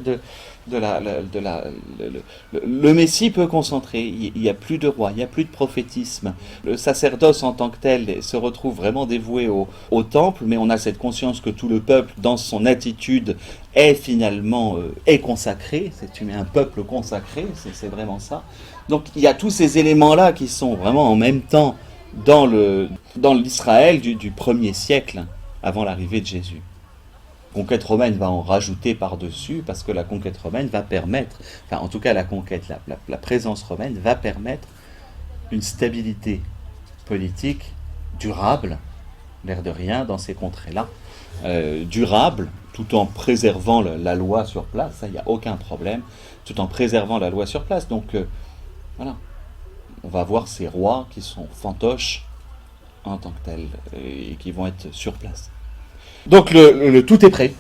le Messie peut concentrer. Il n'y a plus de roi, il n'y a plus de prophétisme. Le sacerdoce en tant que tel se retrouve vraiment dévoué au temple, mais on a cette conscience que tout le peuple, dans son attitude, est finalement est consacré. C'est un peuple consacré, c'est vraiment ça. Donc il y a tous ces éléments-là qui sont vraiment en même temps dans l'Israël du 1er siècle, avant l'arrivée de Jésus. La conquête romaine va en rajouter par-dessus, parce que la conquête romaine va permettre, enfin en tout cas la conquête, la présence romaine va permettre une stabilité politique durable, l'air de rien, dans ces contrées-là, durable, tout en préservant la loi sur place, ça il n'y a aucun problème, tout en préservant la loi sur place. Donc voilà. on va voir ces rois qui sont fantoches en tant que tels et qui vont être sur place. Donc tout est prêt.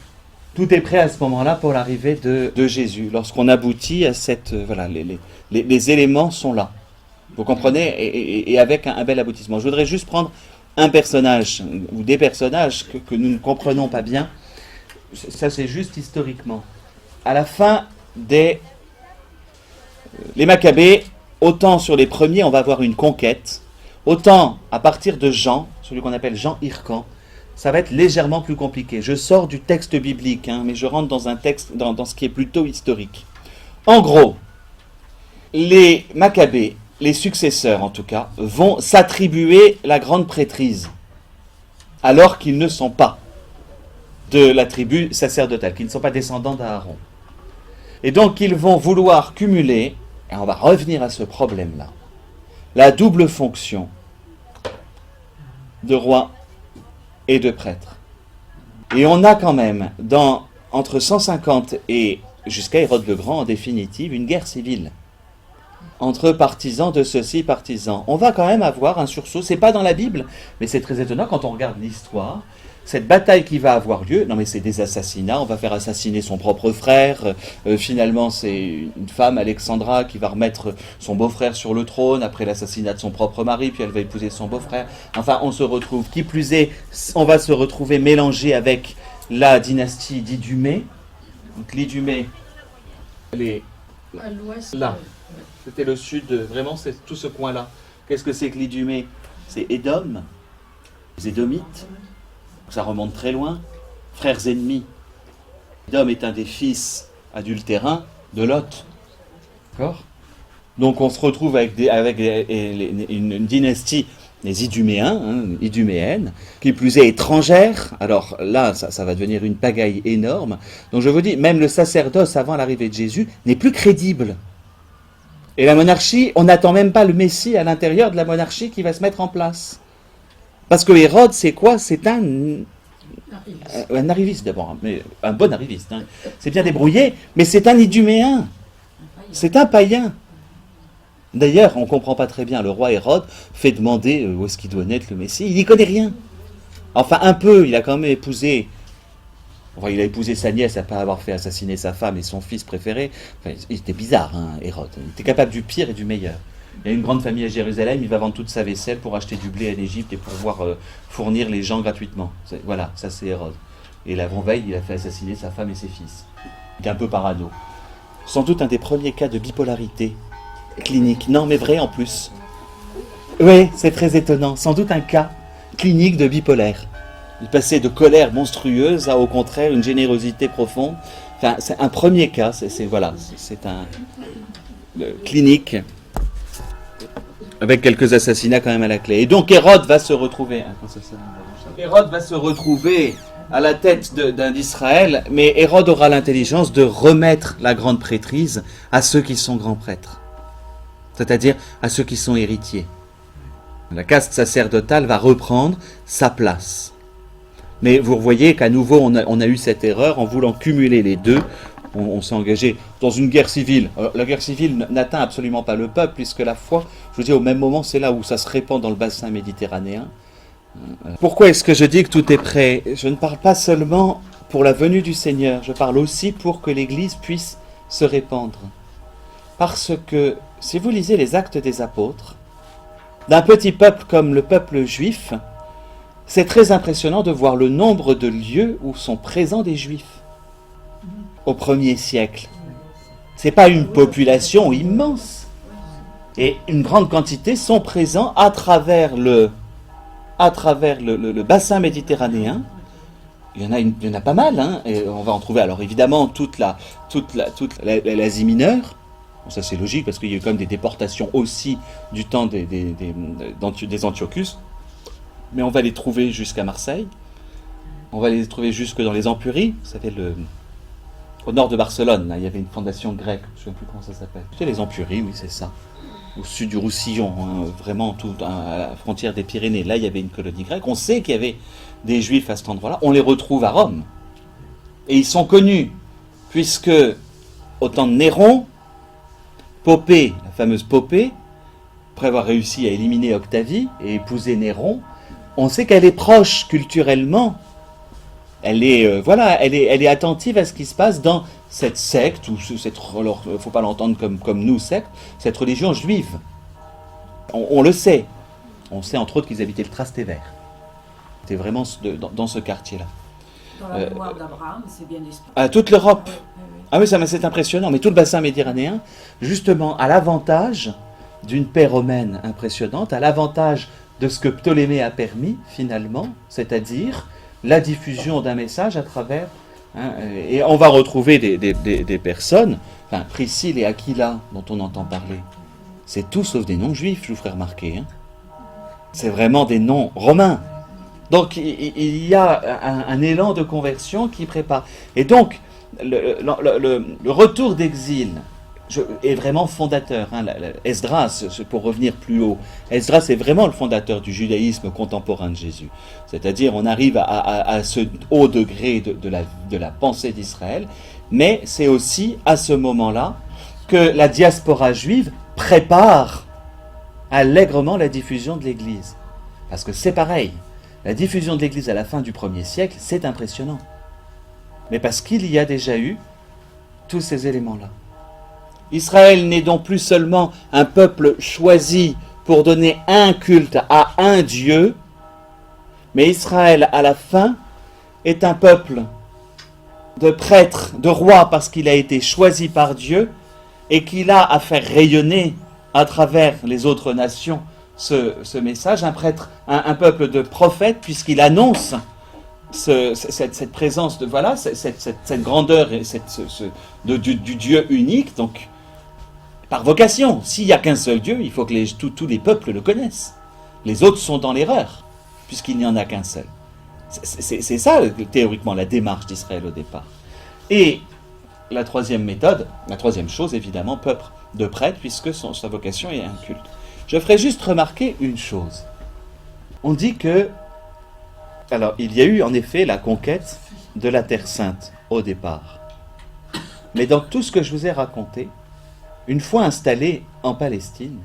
Tout est prêt à ce moment-là pour l'arrivée de Jésus. Lorsqu'on aboutit à cette... voilà, les éléments sont là. Vous comprenez, et avec un bel aboutissement. Je voudrais juste prendre un personnage, ou des personnages que nous ne comprenons pas bien. Ça, c'est juste historiquement. À la fin les Maccabées, autant sur les premiers, on va avoir une conquête, autant à partir de Jean, celui qu'on appelle Jean Hircan, ça va être légèrement plus compliqué. Je sors du texte biblique, mais je rentre dans un texte, dans ce qui est plutôt historique. En gros, les Maccabées, les successeurs en tout cas, vont s'attribuer la grande prêtrise, alors qu'ils ne sont pas de la tribu sacerdotale, qu'ils ne sont pas descendants d'Aaron. Et donc ils vont vouloir cumuler, et on va revenir à ce problème-là, la double fonction de roi et de prêtre. Et on a quand même, entre 150 et jusqu'à Hérode le Grand en définitive, une guerre civile entre partisans de ceux-ci, partisans. On va quand même avoir un sursaut, c'est pas dans la Bible, mais c'est très étonnant quand on regarde l'histoire. Cette bataille qui va avoir lieu, non mais c'est des assassinats, on va faire assassiner son propre frère, finalement c'est une femme, Alexandra, qui va remettre son beau-frère sur le trône après l'assassinat de son propre mari, puis elle va épouser son beau-frère. Enfin, on se retrouve, qui plus est, on va se retrouver mélangé avec la dynastie d'Idumée. Donc l'Idumée, elle est À l'ouest. là. C'était le sud, vraiment c'est tout ce coin-là. Qu'est-ce que c'est que l'Idumée? C'est Édom, les Édomites. Ça remonte très loin. Frères ennemis. Édom est un des fils adultérins de Lot. D'accord? Donc on se retrouve avec une dynastie, les Iduméens, iduméennes, qui plus est étrangère. Alors là, ça va devenir une pagaille énorme. Donc je vous dis, même le sacerdoce avant l'arrivée de Jésus n'est plus crédible. Et la monarchie, on n'attend même pas le Messie à l'intérieur de la monarchie qui va se mettre en place. Parce que Hérode, c'est quoi? C'est un arriviste d'abord, mais un bon arriviste. C'est bien débrouillé, mais c'est un Iduméen. C'est un païen. D'ailleurs, on ne comprend pas très bien. Le roi Hérode fait demander où est-ce qu'il doit naître le Messie. Il n'y connaît rien. Enfin, un peu, il a quand même épousé... Enfin, il a épousé sa nièce après avoir fait assassiner sa femme et son fils préféré. Enfin, il était bizarre, Hérode. Il était capable du pire et du meilleur. Il y a une grande famille à Jérusalem, il va vendre toute sa vaisselle pour acheter du blé en Égypte et pour pouvoir fournir les gens gratuitement. Voilà, ça c'est Hérode. Et l'avant-veille, il a fait assassiner sa femme et ses fils. Il est un peu parano. Sans doute un des premiers cas de bipolarité clinique. Non, mais vrai en plus. Oui, c'est très étonnant. Sans doute un cas clinique de bipolaire. Il passait de colère monstrueuse à, au contraire, une générosité profonde. Enfin, c'est un premier cas. C'est un clinique. Avec quelques assassinats quand même à la clé. Et donc Hérode va se retrouver à la tête d'un d'Israël, mais Hérode aura l'intelligence de remettre la grande prêtrise à ceux qui sont grands prêtres, c'est-à-dire à ceux qui sont héritiers. La caste sacerdotale va reprendre sa place. Mais vous voyez qu'à nouveau on a eu cette erreur en voulant cumuler les deux. On s'est engagé dans une guerre civile. Alors, la guerre civile n'atteint absolument pas le peuple, puisque la foi, je vous dis, au même moment, c'est là où ça se répand dans le bassin méditerranéen. Pourquoi est-ce que je dis que tout est prêt? Je ne parle pas seulement pour la venue du Seigneur, je parle aussi pour que l'Église puisse se répandre. Parce que, si vous lisez les Actes des Apôtres, d'un petit peuple comme le peuple juif, c'est très impressionnant de voir le nombre de lieux où sont présents des Juifs. Au 1er siècle. Ce n'est pas une population immense. Et une grande quantité sont présents à travers le bassin méditerranéen. Il y en a pas mal, et on va en trouver. Alors évidemment, toute l'Asie mineure. Bon, ça c'est logique parce qu'il y a eu comme des déportations aussi du temps des Antiochus. Mais on va les trouver jusqu'à Marseille. On va les trouver jusque dans les Empuries. Vous savez, au nord de Barcelone, là, il y avait une fondation grecque, je ne sais plus comment ça s'appelle. C'est les Empuries, oui, c'est ça. Au sud du Roussillon, vraiment à la frontière des Pyrénées. Là, il y avait une colonie grecque. On sait qu'il y avait des Juifs à cet endroit-là. On les retrouve à Rome. Et ils sont connus, puisque au temps de Néron, Popée, la fameuse Popée, après avoir réussi à éliminer Octavie et épouser Néron, on sait qu'elle est proche culturellement. Elle est, elle est attentive à ce qui se passe dans cette secte, ou alors il ne faut pas l'entendre comme nous, secte, cette religion juive. On le sait. On sait entre autres qu'ils habitaient le Trastevere. C'était vraiment dans ce quartier-là. Dans la mémoire d'Abraham, c'est bien expliqué. À toute l'Europe. Oui, oui. Ah oui, c'est impressionnant. Mais tout le bassin méditerranéen, justement, a l'avantage d'une paix romaine impressionnante, a l'avantage de ce que Ptolémée a permis, finalement, c'est-à-dire la diffusion d'un message à travers... et on va retrouver des personnes, enfin, Priscille et Aquila, dont on entend parler. C'est tout sauf des noms juifs, je vous ferai remarquer. C'est vraiment des noms romains. Donc, il y a un élan de conversion qui prépare. Et donc, le retour d'exil est vraiment fondateur. Esdras, pour revenir plus haut, Esdras est vraiment le fondateur du judaïsme contemporain de Jésus. C'est-à-dire, on arrive à ce haut degré de la pensée d'Israël, mais c'est aussi à ce moment-là que la diaspora juive prépare allègrement la diffusion de l'Église. Parce que c'est pareil, la diffusion de l'Église à la fin du 1er siècle, c'est impressionnant. Mais parce qu'il y a déjà eu tous ces éléments-là. Israël n'est donc plus seulement un peuple choisi pour donner un culte à un Dieu, mais Israël, à la fin, est un peuple de prêtres, de rois, parce qu'il a été choisi par Dieu et qu'il a à faire rayonner à travers les autres nations ce message, un peuple de prophètes, puisqu'il annonce cette présence de cette grandeur et du Dieu unique. Donc, par vocation, s'il n'y a qu'un seul Dieu, il faut que tous les peuples le connaissent. Les autres sont dans l'erreur, puisqu'il n'y en a qu'un seul. C'est ça, théoriquement, la démarche d'Israël au départ. Et la troisième méthode, la troisième chose, évidemment, peuple de prêtres, puisque sa vocation est un culte. Je ferai juste remarquer une chose. On dit que... Alors, il y a eu en effet la conquête de la Terre Sainte au départ. Mais dans tout ce que je vous ai raconté, une fois installé en Palestine,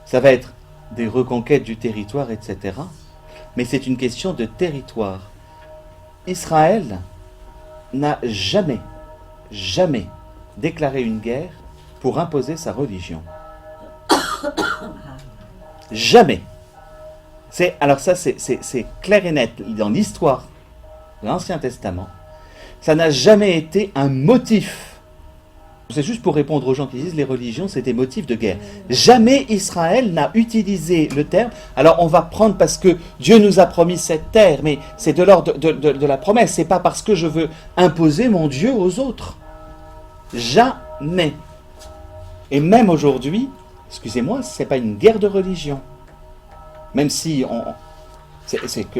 ça va être des reconquêtes du territoire, etc. Mais c'est une question de territoire. Israël n'a jamais déclaré une guerre pour imposer sa religion. Jamais. Alors ça, c'est clair et net dans l'histoire de l'Ancien Testament. Ça n'a jamais été un motif. C'est juste pour répondre aux gens qui disent les religions, c'est des motifs de guerre. Jamais Israël n'a utilisé le terme. Alors on va prendre parce que Dieu nous a promis cette terre, mais c'est de l'ordre de la promesse. C'est pas parce que je veux imposer mon Dieu aux autres. Jamais. Et même aujourd'hui, excusez-moi, c'est pas une guerre de religion. Même si c'est que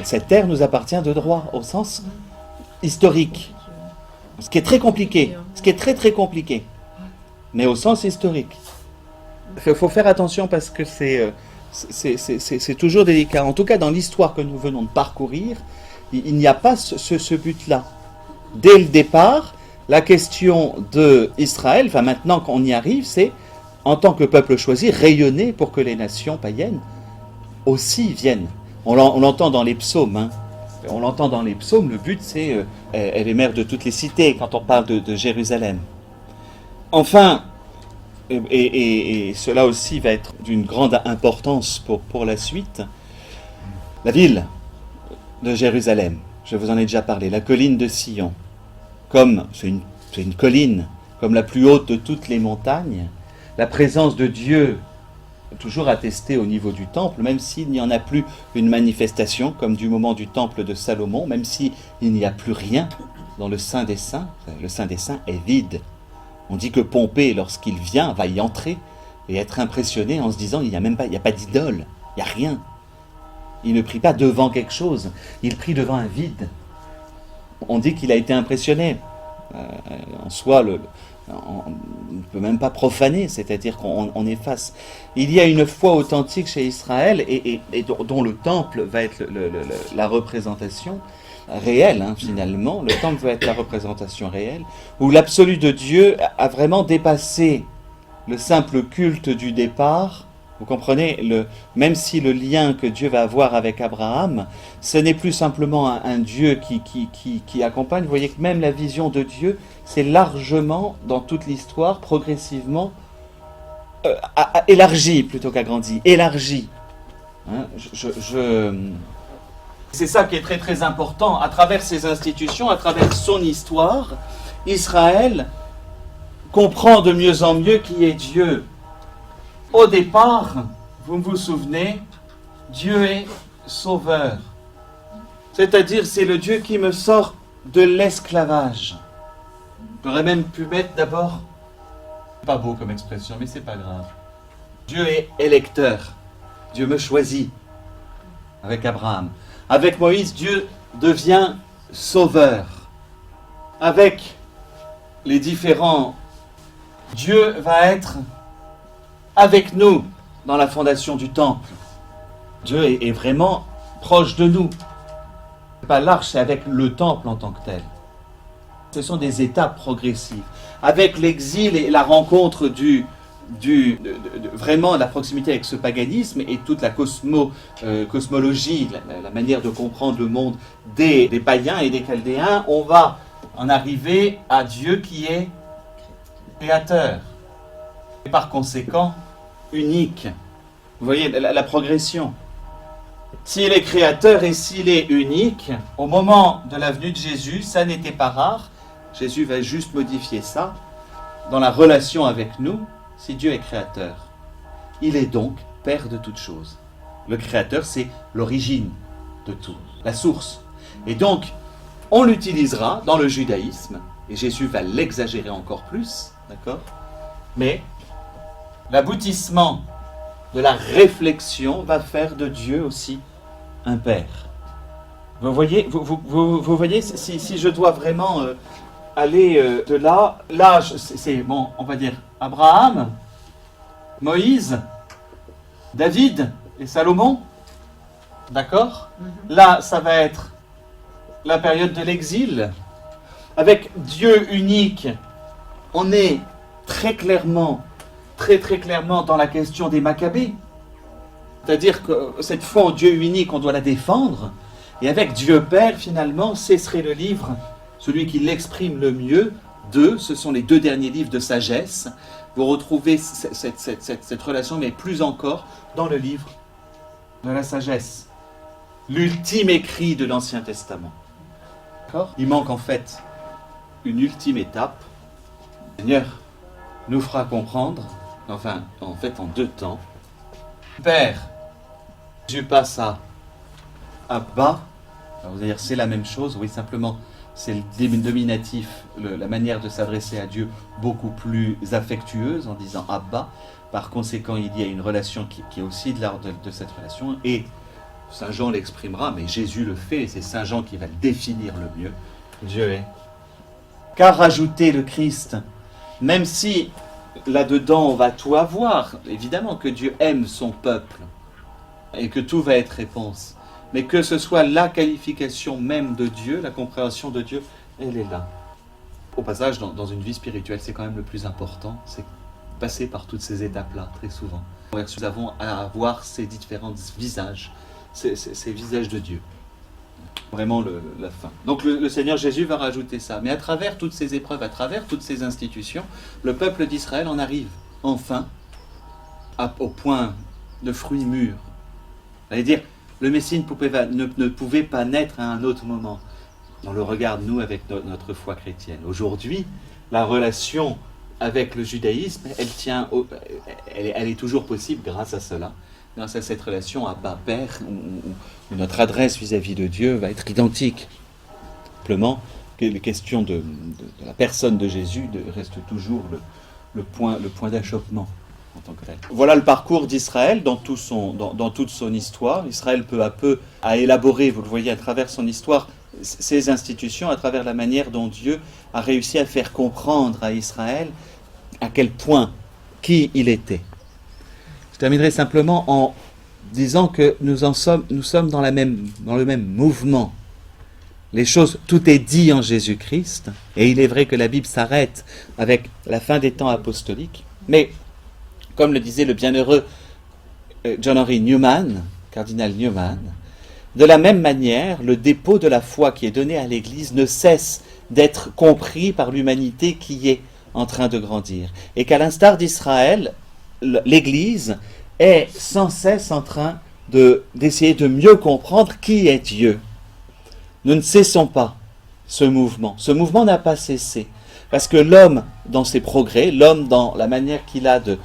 cette terre nous appartient de droit, au sens historique. Ce qui est très compliqué. Ce qui est très très compliqué. Mais au sens historique. Il faut faire attention parce que c'est toujours délicat. En tout cas, dans l'histoire que nous venons de parcourir, il n'y a pas ce but-là. Dès le départ, la question d'Israël, enfin maintenant qu'on y arrive, c'est en tant que peuple choisi, rayonner pour que les nations païennes aussi viennent. On l'entend dans les psaumes. Hein. On l'entend dans les psaumes, le but c'est elle est mère de toutes les cités quand on parle de Jérusalem. Enfin, et cela aussi va être d'une grande importance pour la suite, la ville de Jérusalem, je vous en ai déjà parlé, la colline de Sion, comme c'est une colline, comme la plus haute de toutes les montagnes, la présence de Dieu toujours attestée au niveau du temple, même s'il n'y en a plus une manifestation, comme du moment du temple de Salomon, même s'il n'y a plus rien dans le Saint des Saints est vide. On dit que Pompée, lorsqu'il vient, va y entrer et être impressionné en se disant il n'y a pas d'idole, il n'y a rien. Il ne prie pas devant quelque chose, il prie devant un vide. On dit qu'il a été impressionné. En soi, on ne peut même pas profaner, c'est-à-dire qu'on efface. Il y a une foi authentique chez Israël et dont le temple va être la représentation réelle, hein, finalement. Le temple va être la représentation réelle, où l'absolu de Dieu a vraiment dépassé le simple culte du départ Vous comprenez, même si le lien que Dieu va avoir avec Abraham, ce n'est plus simplement un Dieu qui accompagne. Vous voyez que même la vision de Dieu, c'est largement, dans toute l'histoire, progressivement, élargie plutôt qu'agrandie. Élargie. Hein, C'est ça qui est très très important. À travers ses institutions, à travers son histoire, Israël comprend de mieux en mieux qui est Dieu. Au départ, vous vous souvenez, Dieu est sauveur. C'est-à-dire, c'est le Dieu qui me sort de l'esclavage. J'aurais même pu mettre d'abord, pas beau comme expression, mais c'est pas grave. Dieu est électeur. Dieu me choisit avec Abraham. Avec Moïse, Dieu devient sauveur. Avec les différents, Dieu va être avec nous dans la fondation du temple. Dieu est vraiment proche de nous. C'est pas l'arche, c'est avec le temple en tant que tel. Ce sont des étapes progressives. Avec l'exil et la rencontre vraiment la proximité avec ce paganisme et toute la cosmologie, la manière de comprendre le monde des païens et des chaldéens, on va en arriver à Dieu qui est créateur. Et par conséquent, unique. Vous voyez la progression. S'il est créateur et s'il est unique, au moment de la venue de Jésus, ça n'était pas rare. Jésus va juste modifier ça dans la relation avec nous. Si Dieu est créateur, il est donc Père de toutes choses. Le créateur, c'est l'origine de tout, la source. Et donc, on l'utilisera dans le judaïsme, et Jésus va l'exagérer encore plus, d'accord ? Mais l'aboutissement de la réflexion va faire de Dieu aussi un Père. Vous voyez, vous voyez si je dois vraiment aller de là, c'est bon, on va dire Abraham, Moïse, David et Salomon, d'accord ? Là, ça va être la période de l'exil. Avec Dieu unique, on est très clairement dans la question des Maccabées. C'est-à-dire que cette foi en Dieu unique, on doit la défendre. Et avec Dieu Père, finalement, ce serait le livre, celui qui l'exprime le mieux, ce sont les 2 derniers livres de sagesse. Vous retrouvez cette relation, mais plus encore dans le livre de la sagesse. L'ultime écrit de l'Ancien Testament. D'accord ? Il manque en fait une ultime étape. Le Seigneur nous fera comprendre, enfin, en fait, en 2 temps. Père, Dieu passe à Abba. Alors vous allez dire, c'est la même chose, oui, simplement, c'est le dominatif, la manière de s'adresser à Dieu beaucoup plus affectueuse en disant Abba. Par conséquent, il y a une relation qui est aussi de l'ordre de cette relation. Et Saint Jean l'exprimera, mais Jésus le fait, et c'est Saint Jean qui va le définir le mieux. Dieu est. Car rajouter le Christ, même si là-dedans on va tout avoir, évidemment que Dieu aime son peuple, et que tout va être réponse. Mais que ce soit la qualification même de Dieu, la compréhension de Dieu, elle est là. Au passage, dans une vie spirituelle, c'est quand même le plus important, c'est passer par toutes ces étapes-là, très souvent. Nous avons à avoir ces différents visages, ces visages de Dieu. Vraiment la fin. Donc le Seigneur Jésus va rajouter ça. Mais à travers toutes ces épreuves, à travers toutes ces institutions, le peuple d'Israël en arrive enfin au point de fruits mûrs. C'est-à-dire, le Messie ne pouvait pas naître à un autre moment. On le regarde, nous, avec notre foi chrétienne. Aujourd'hui, la relation avec le judaïsme, elle est toujours possible grâce à cela, grâce à cette relation Abba-Père, où notre adresse vis-à-vis de Dieu va être identique. Simplement, les questions de la personne de Jésus restent toujours le point d'achoppement. En tant que tel. Voilà le parcours d'Israël dans toute son histoire. Israël peu à peu a élaboré, vous le voyez à travers son histoire, ses institutions, à travers la manière dont Dieu a réussi à faire comprendre à Israël à quel point, qui il était. Je terminerai simplement en disant que nous sommes dans le même mouvement. Les choses, tout est dit en Jésus-Christ, et il est vrai que la Bible s'arrête avec la fin des temps apostoliques, mais comme le disait le bienheureux John Henry Newman, cardinal Newman, de la même manière, le dépôt de la foi qui est donné à l'Église ne cesse d'être compris par l'humanité qui est en train de grandir. Et qu'à l'instar d'Israël, l'Église est sans cesse en train d'essayer de mieux comprendre qui est Dieu. Nous ne cessons pas ce mouvement. Ce mouvement n'a pas cessé. Parce que l'homme, dans ses progrès, l'homme dans la manière qu'il a de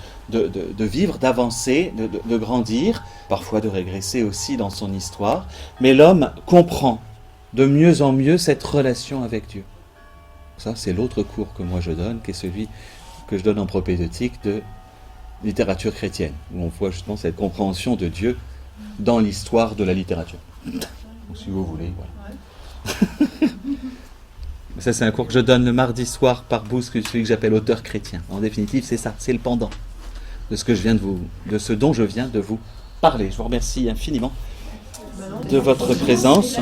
vivre, d'avancer, de grandir, parfois de régresser aussi dans son histoire, mais l'homme comprend de mieux en mieux cette relation avec Dieu. Ça, c'est l'autre cours que moi je donne, qui est celui que je donne en propédeutique de littérature chrétienne, où on voit justement cette compréhension de Dieu dans l'histoire de la littérature. Donc, si vous voulez, voilà. Ça, c'est un cours que je donne le mardi soir par Booth, celui que j'appelle auteur chrétien. En définitive, c'est ça, c'est le pendant de ce dont je viens de vous parler. Je vous remercie infiniment de votre présence.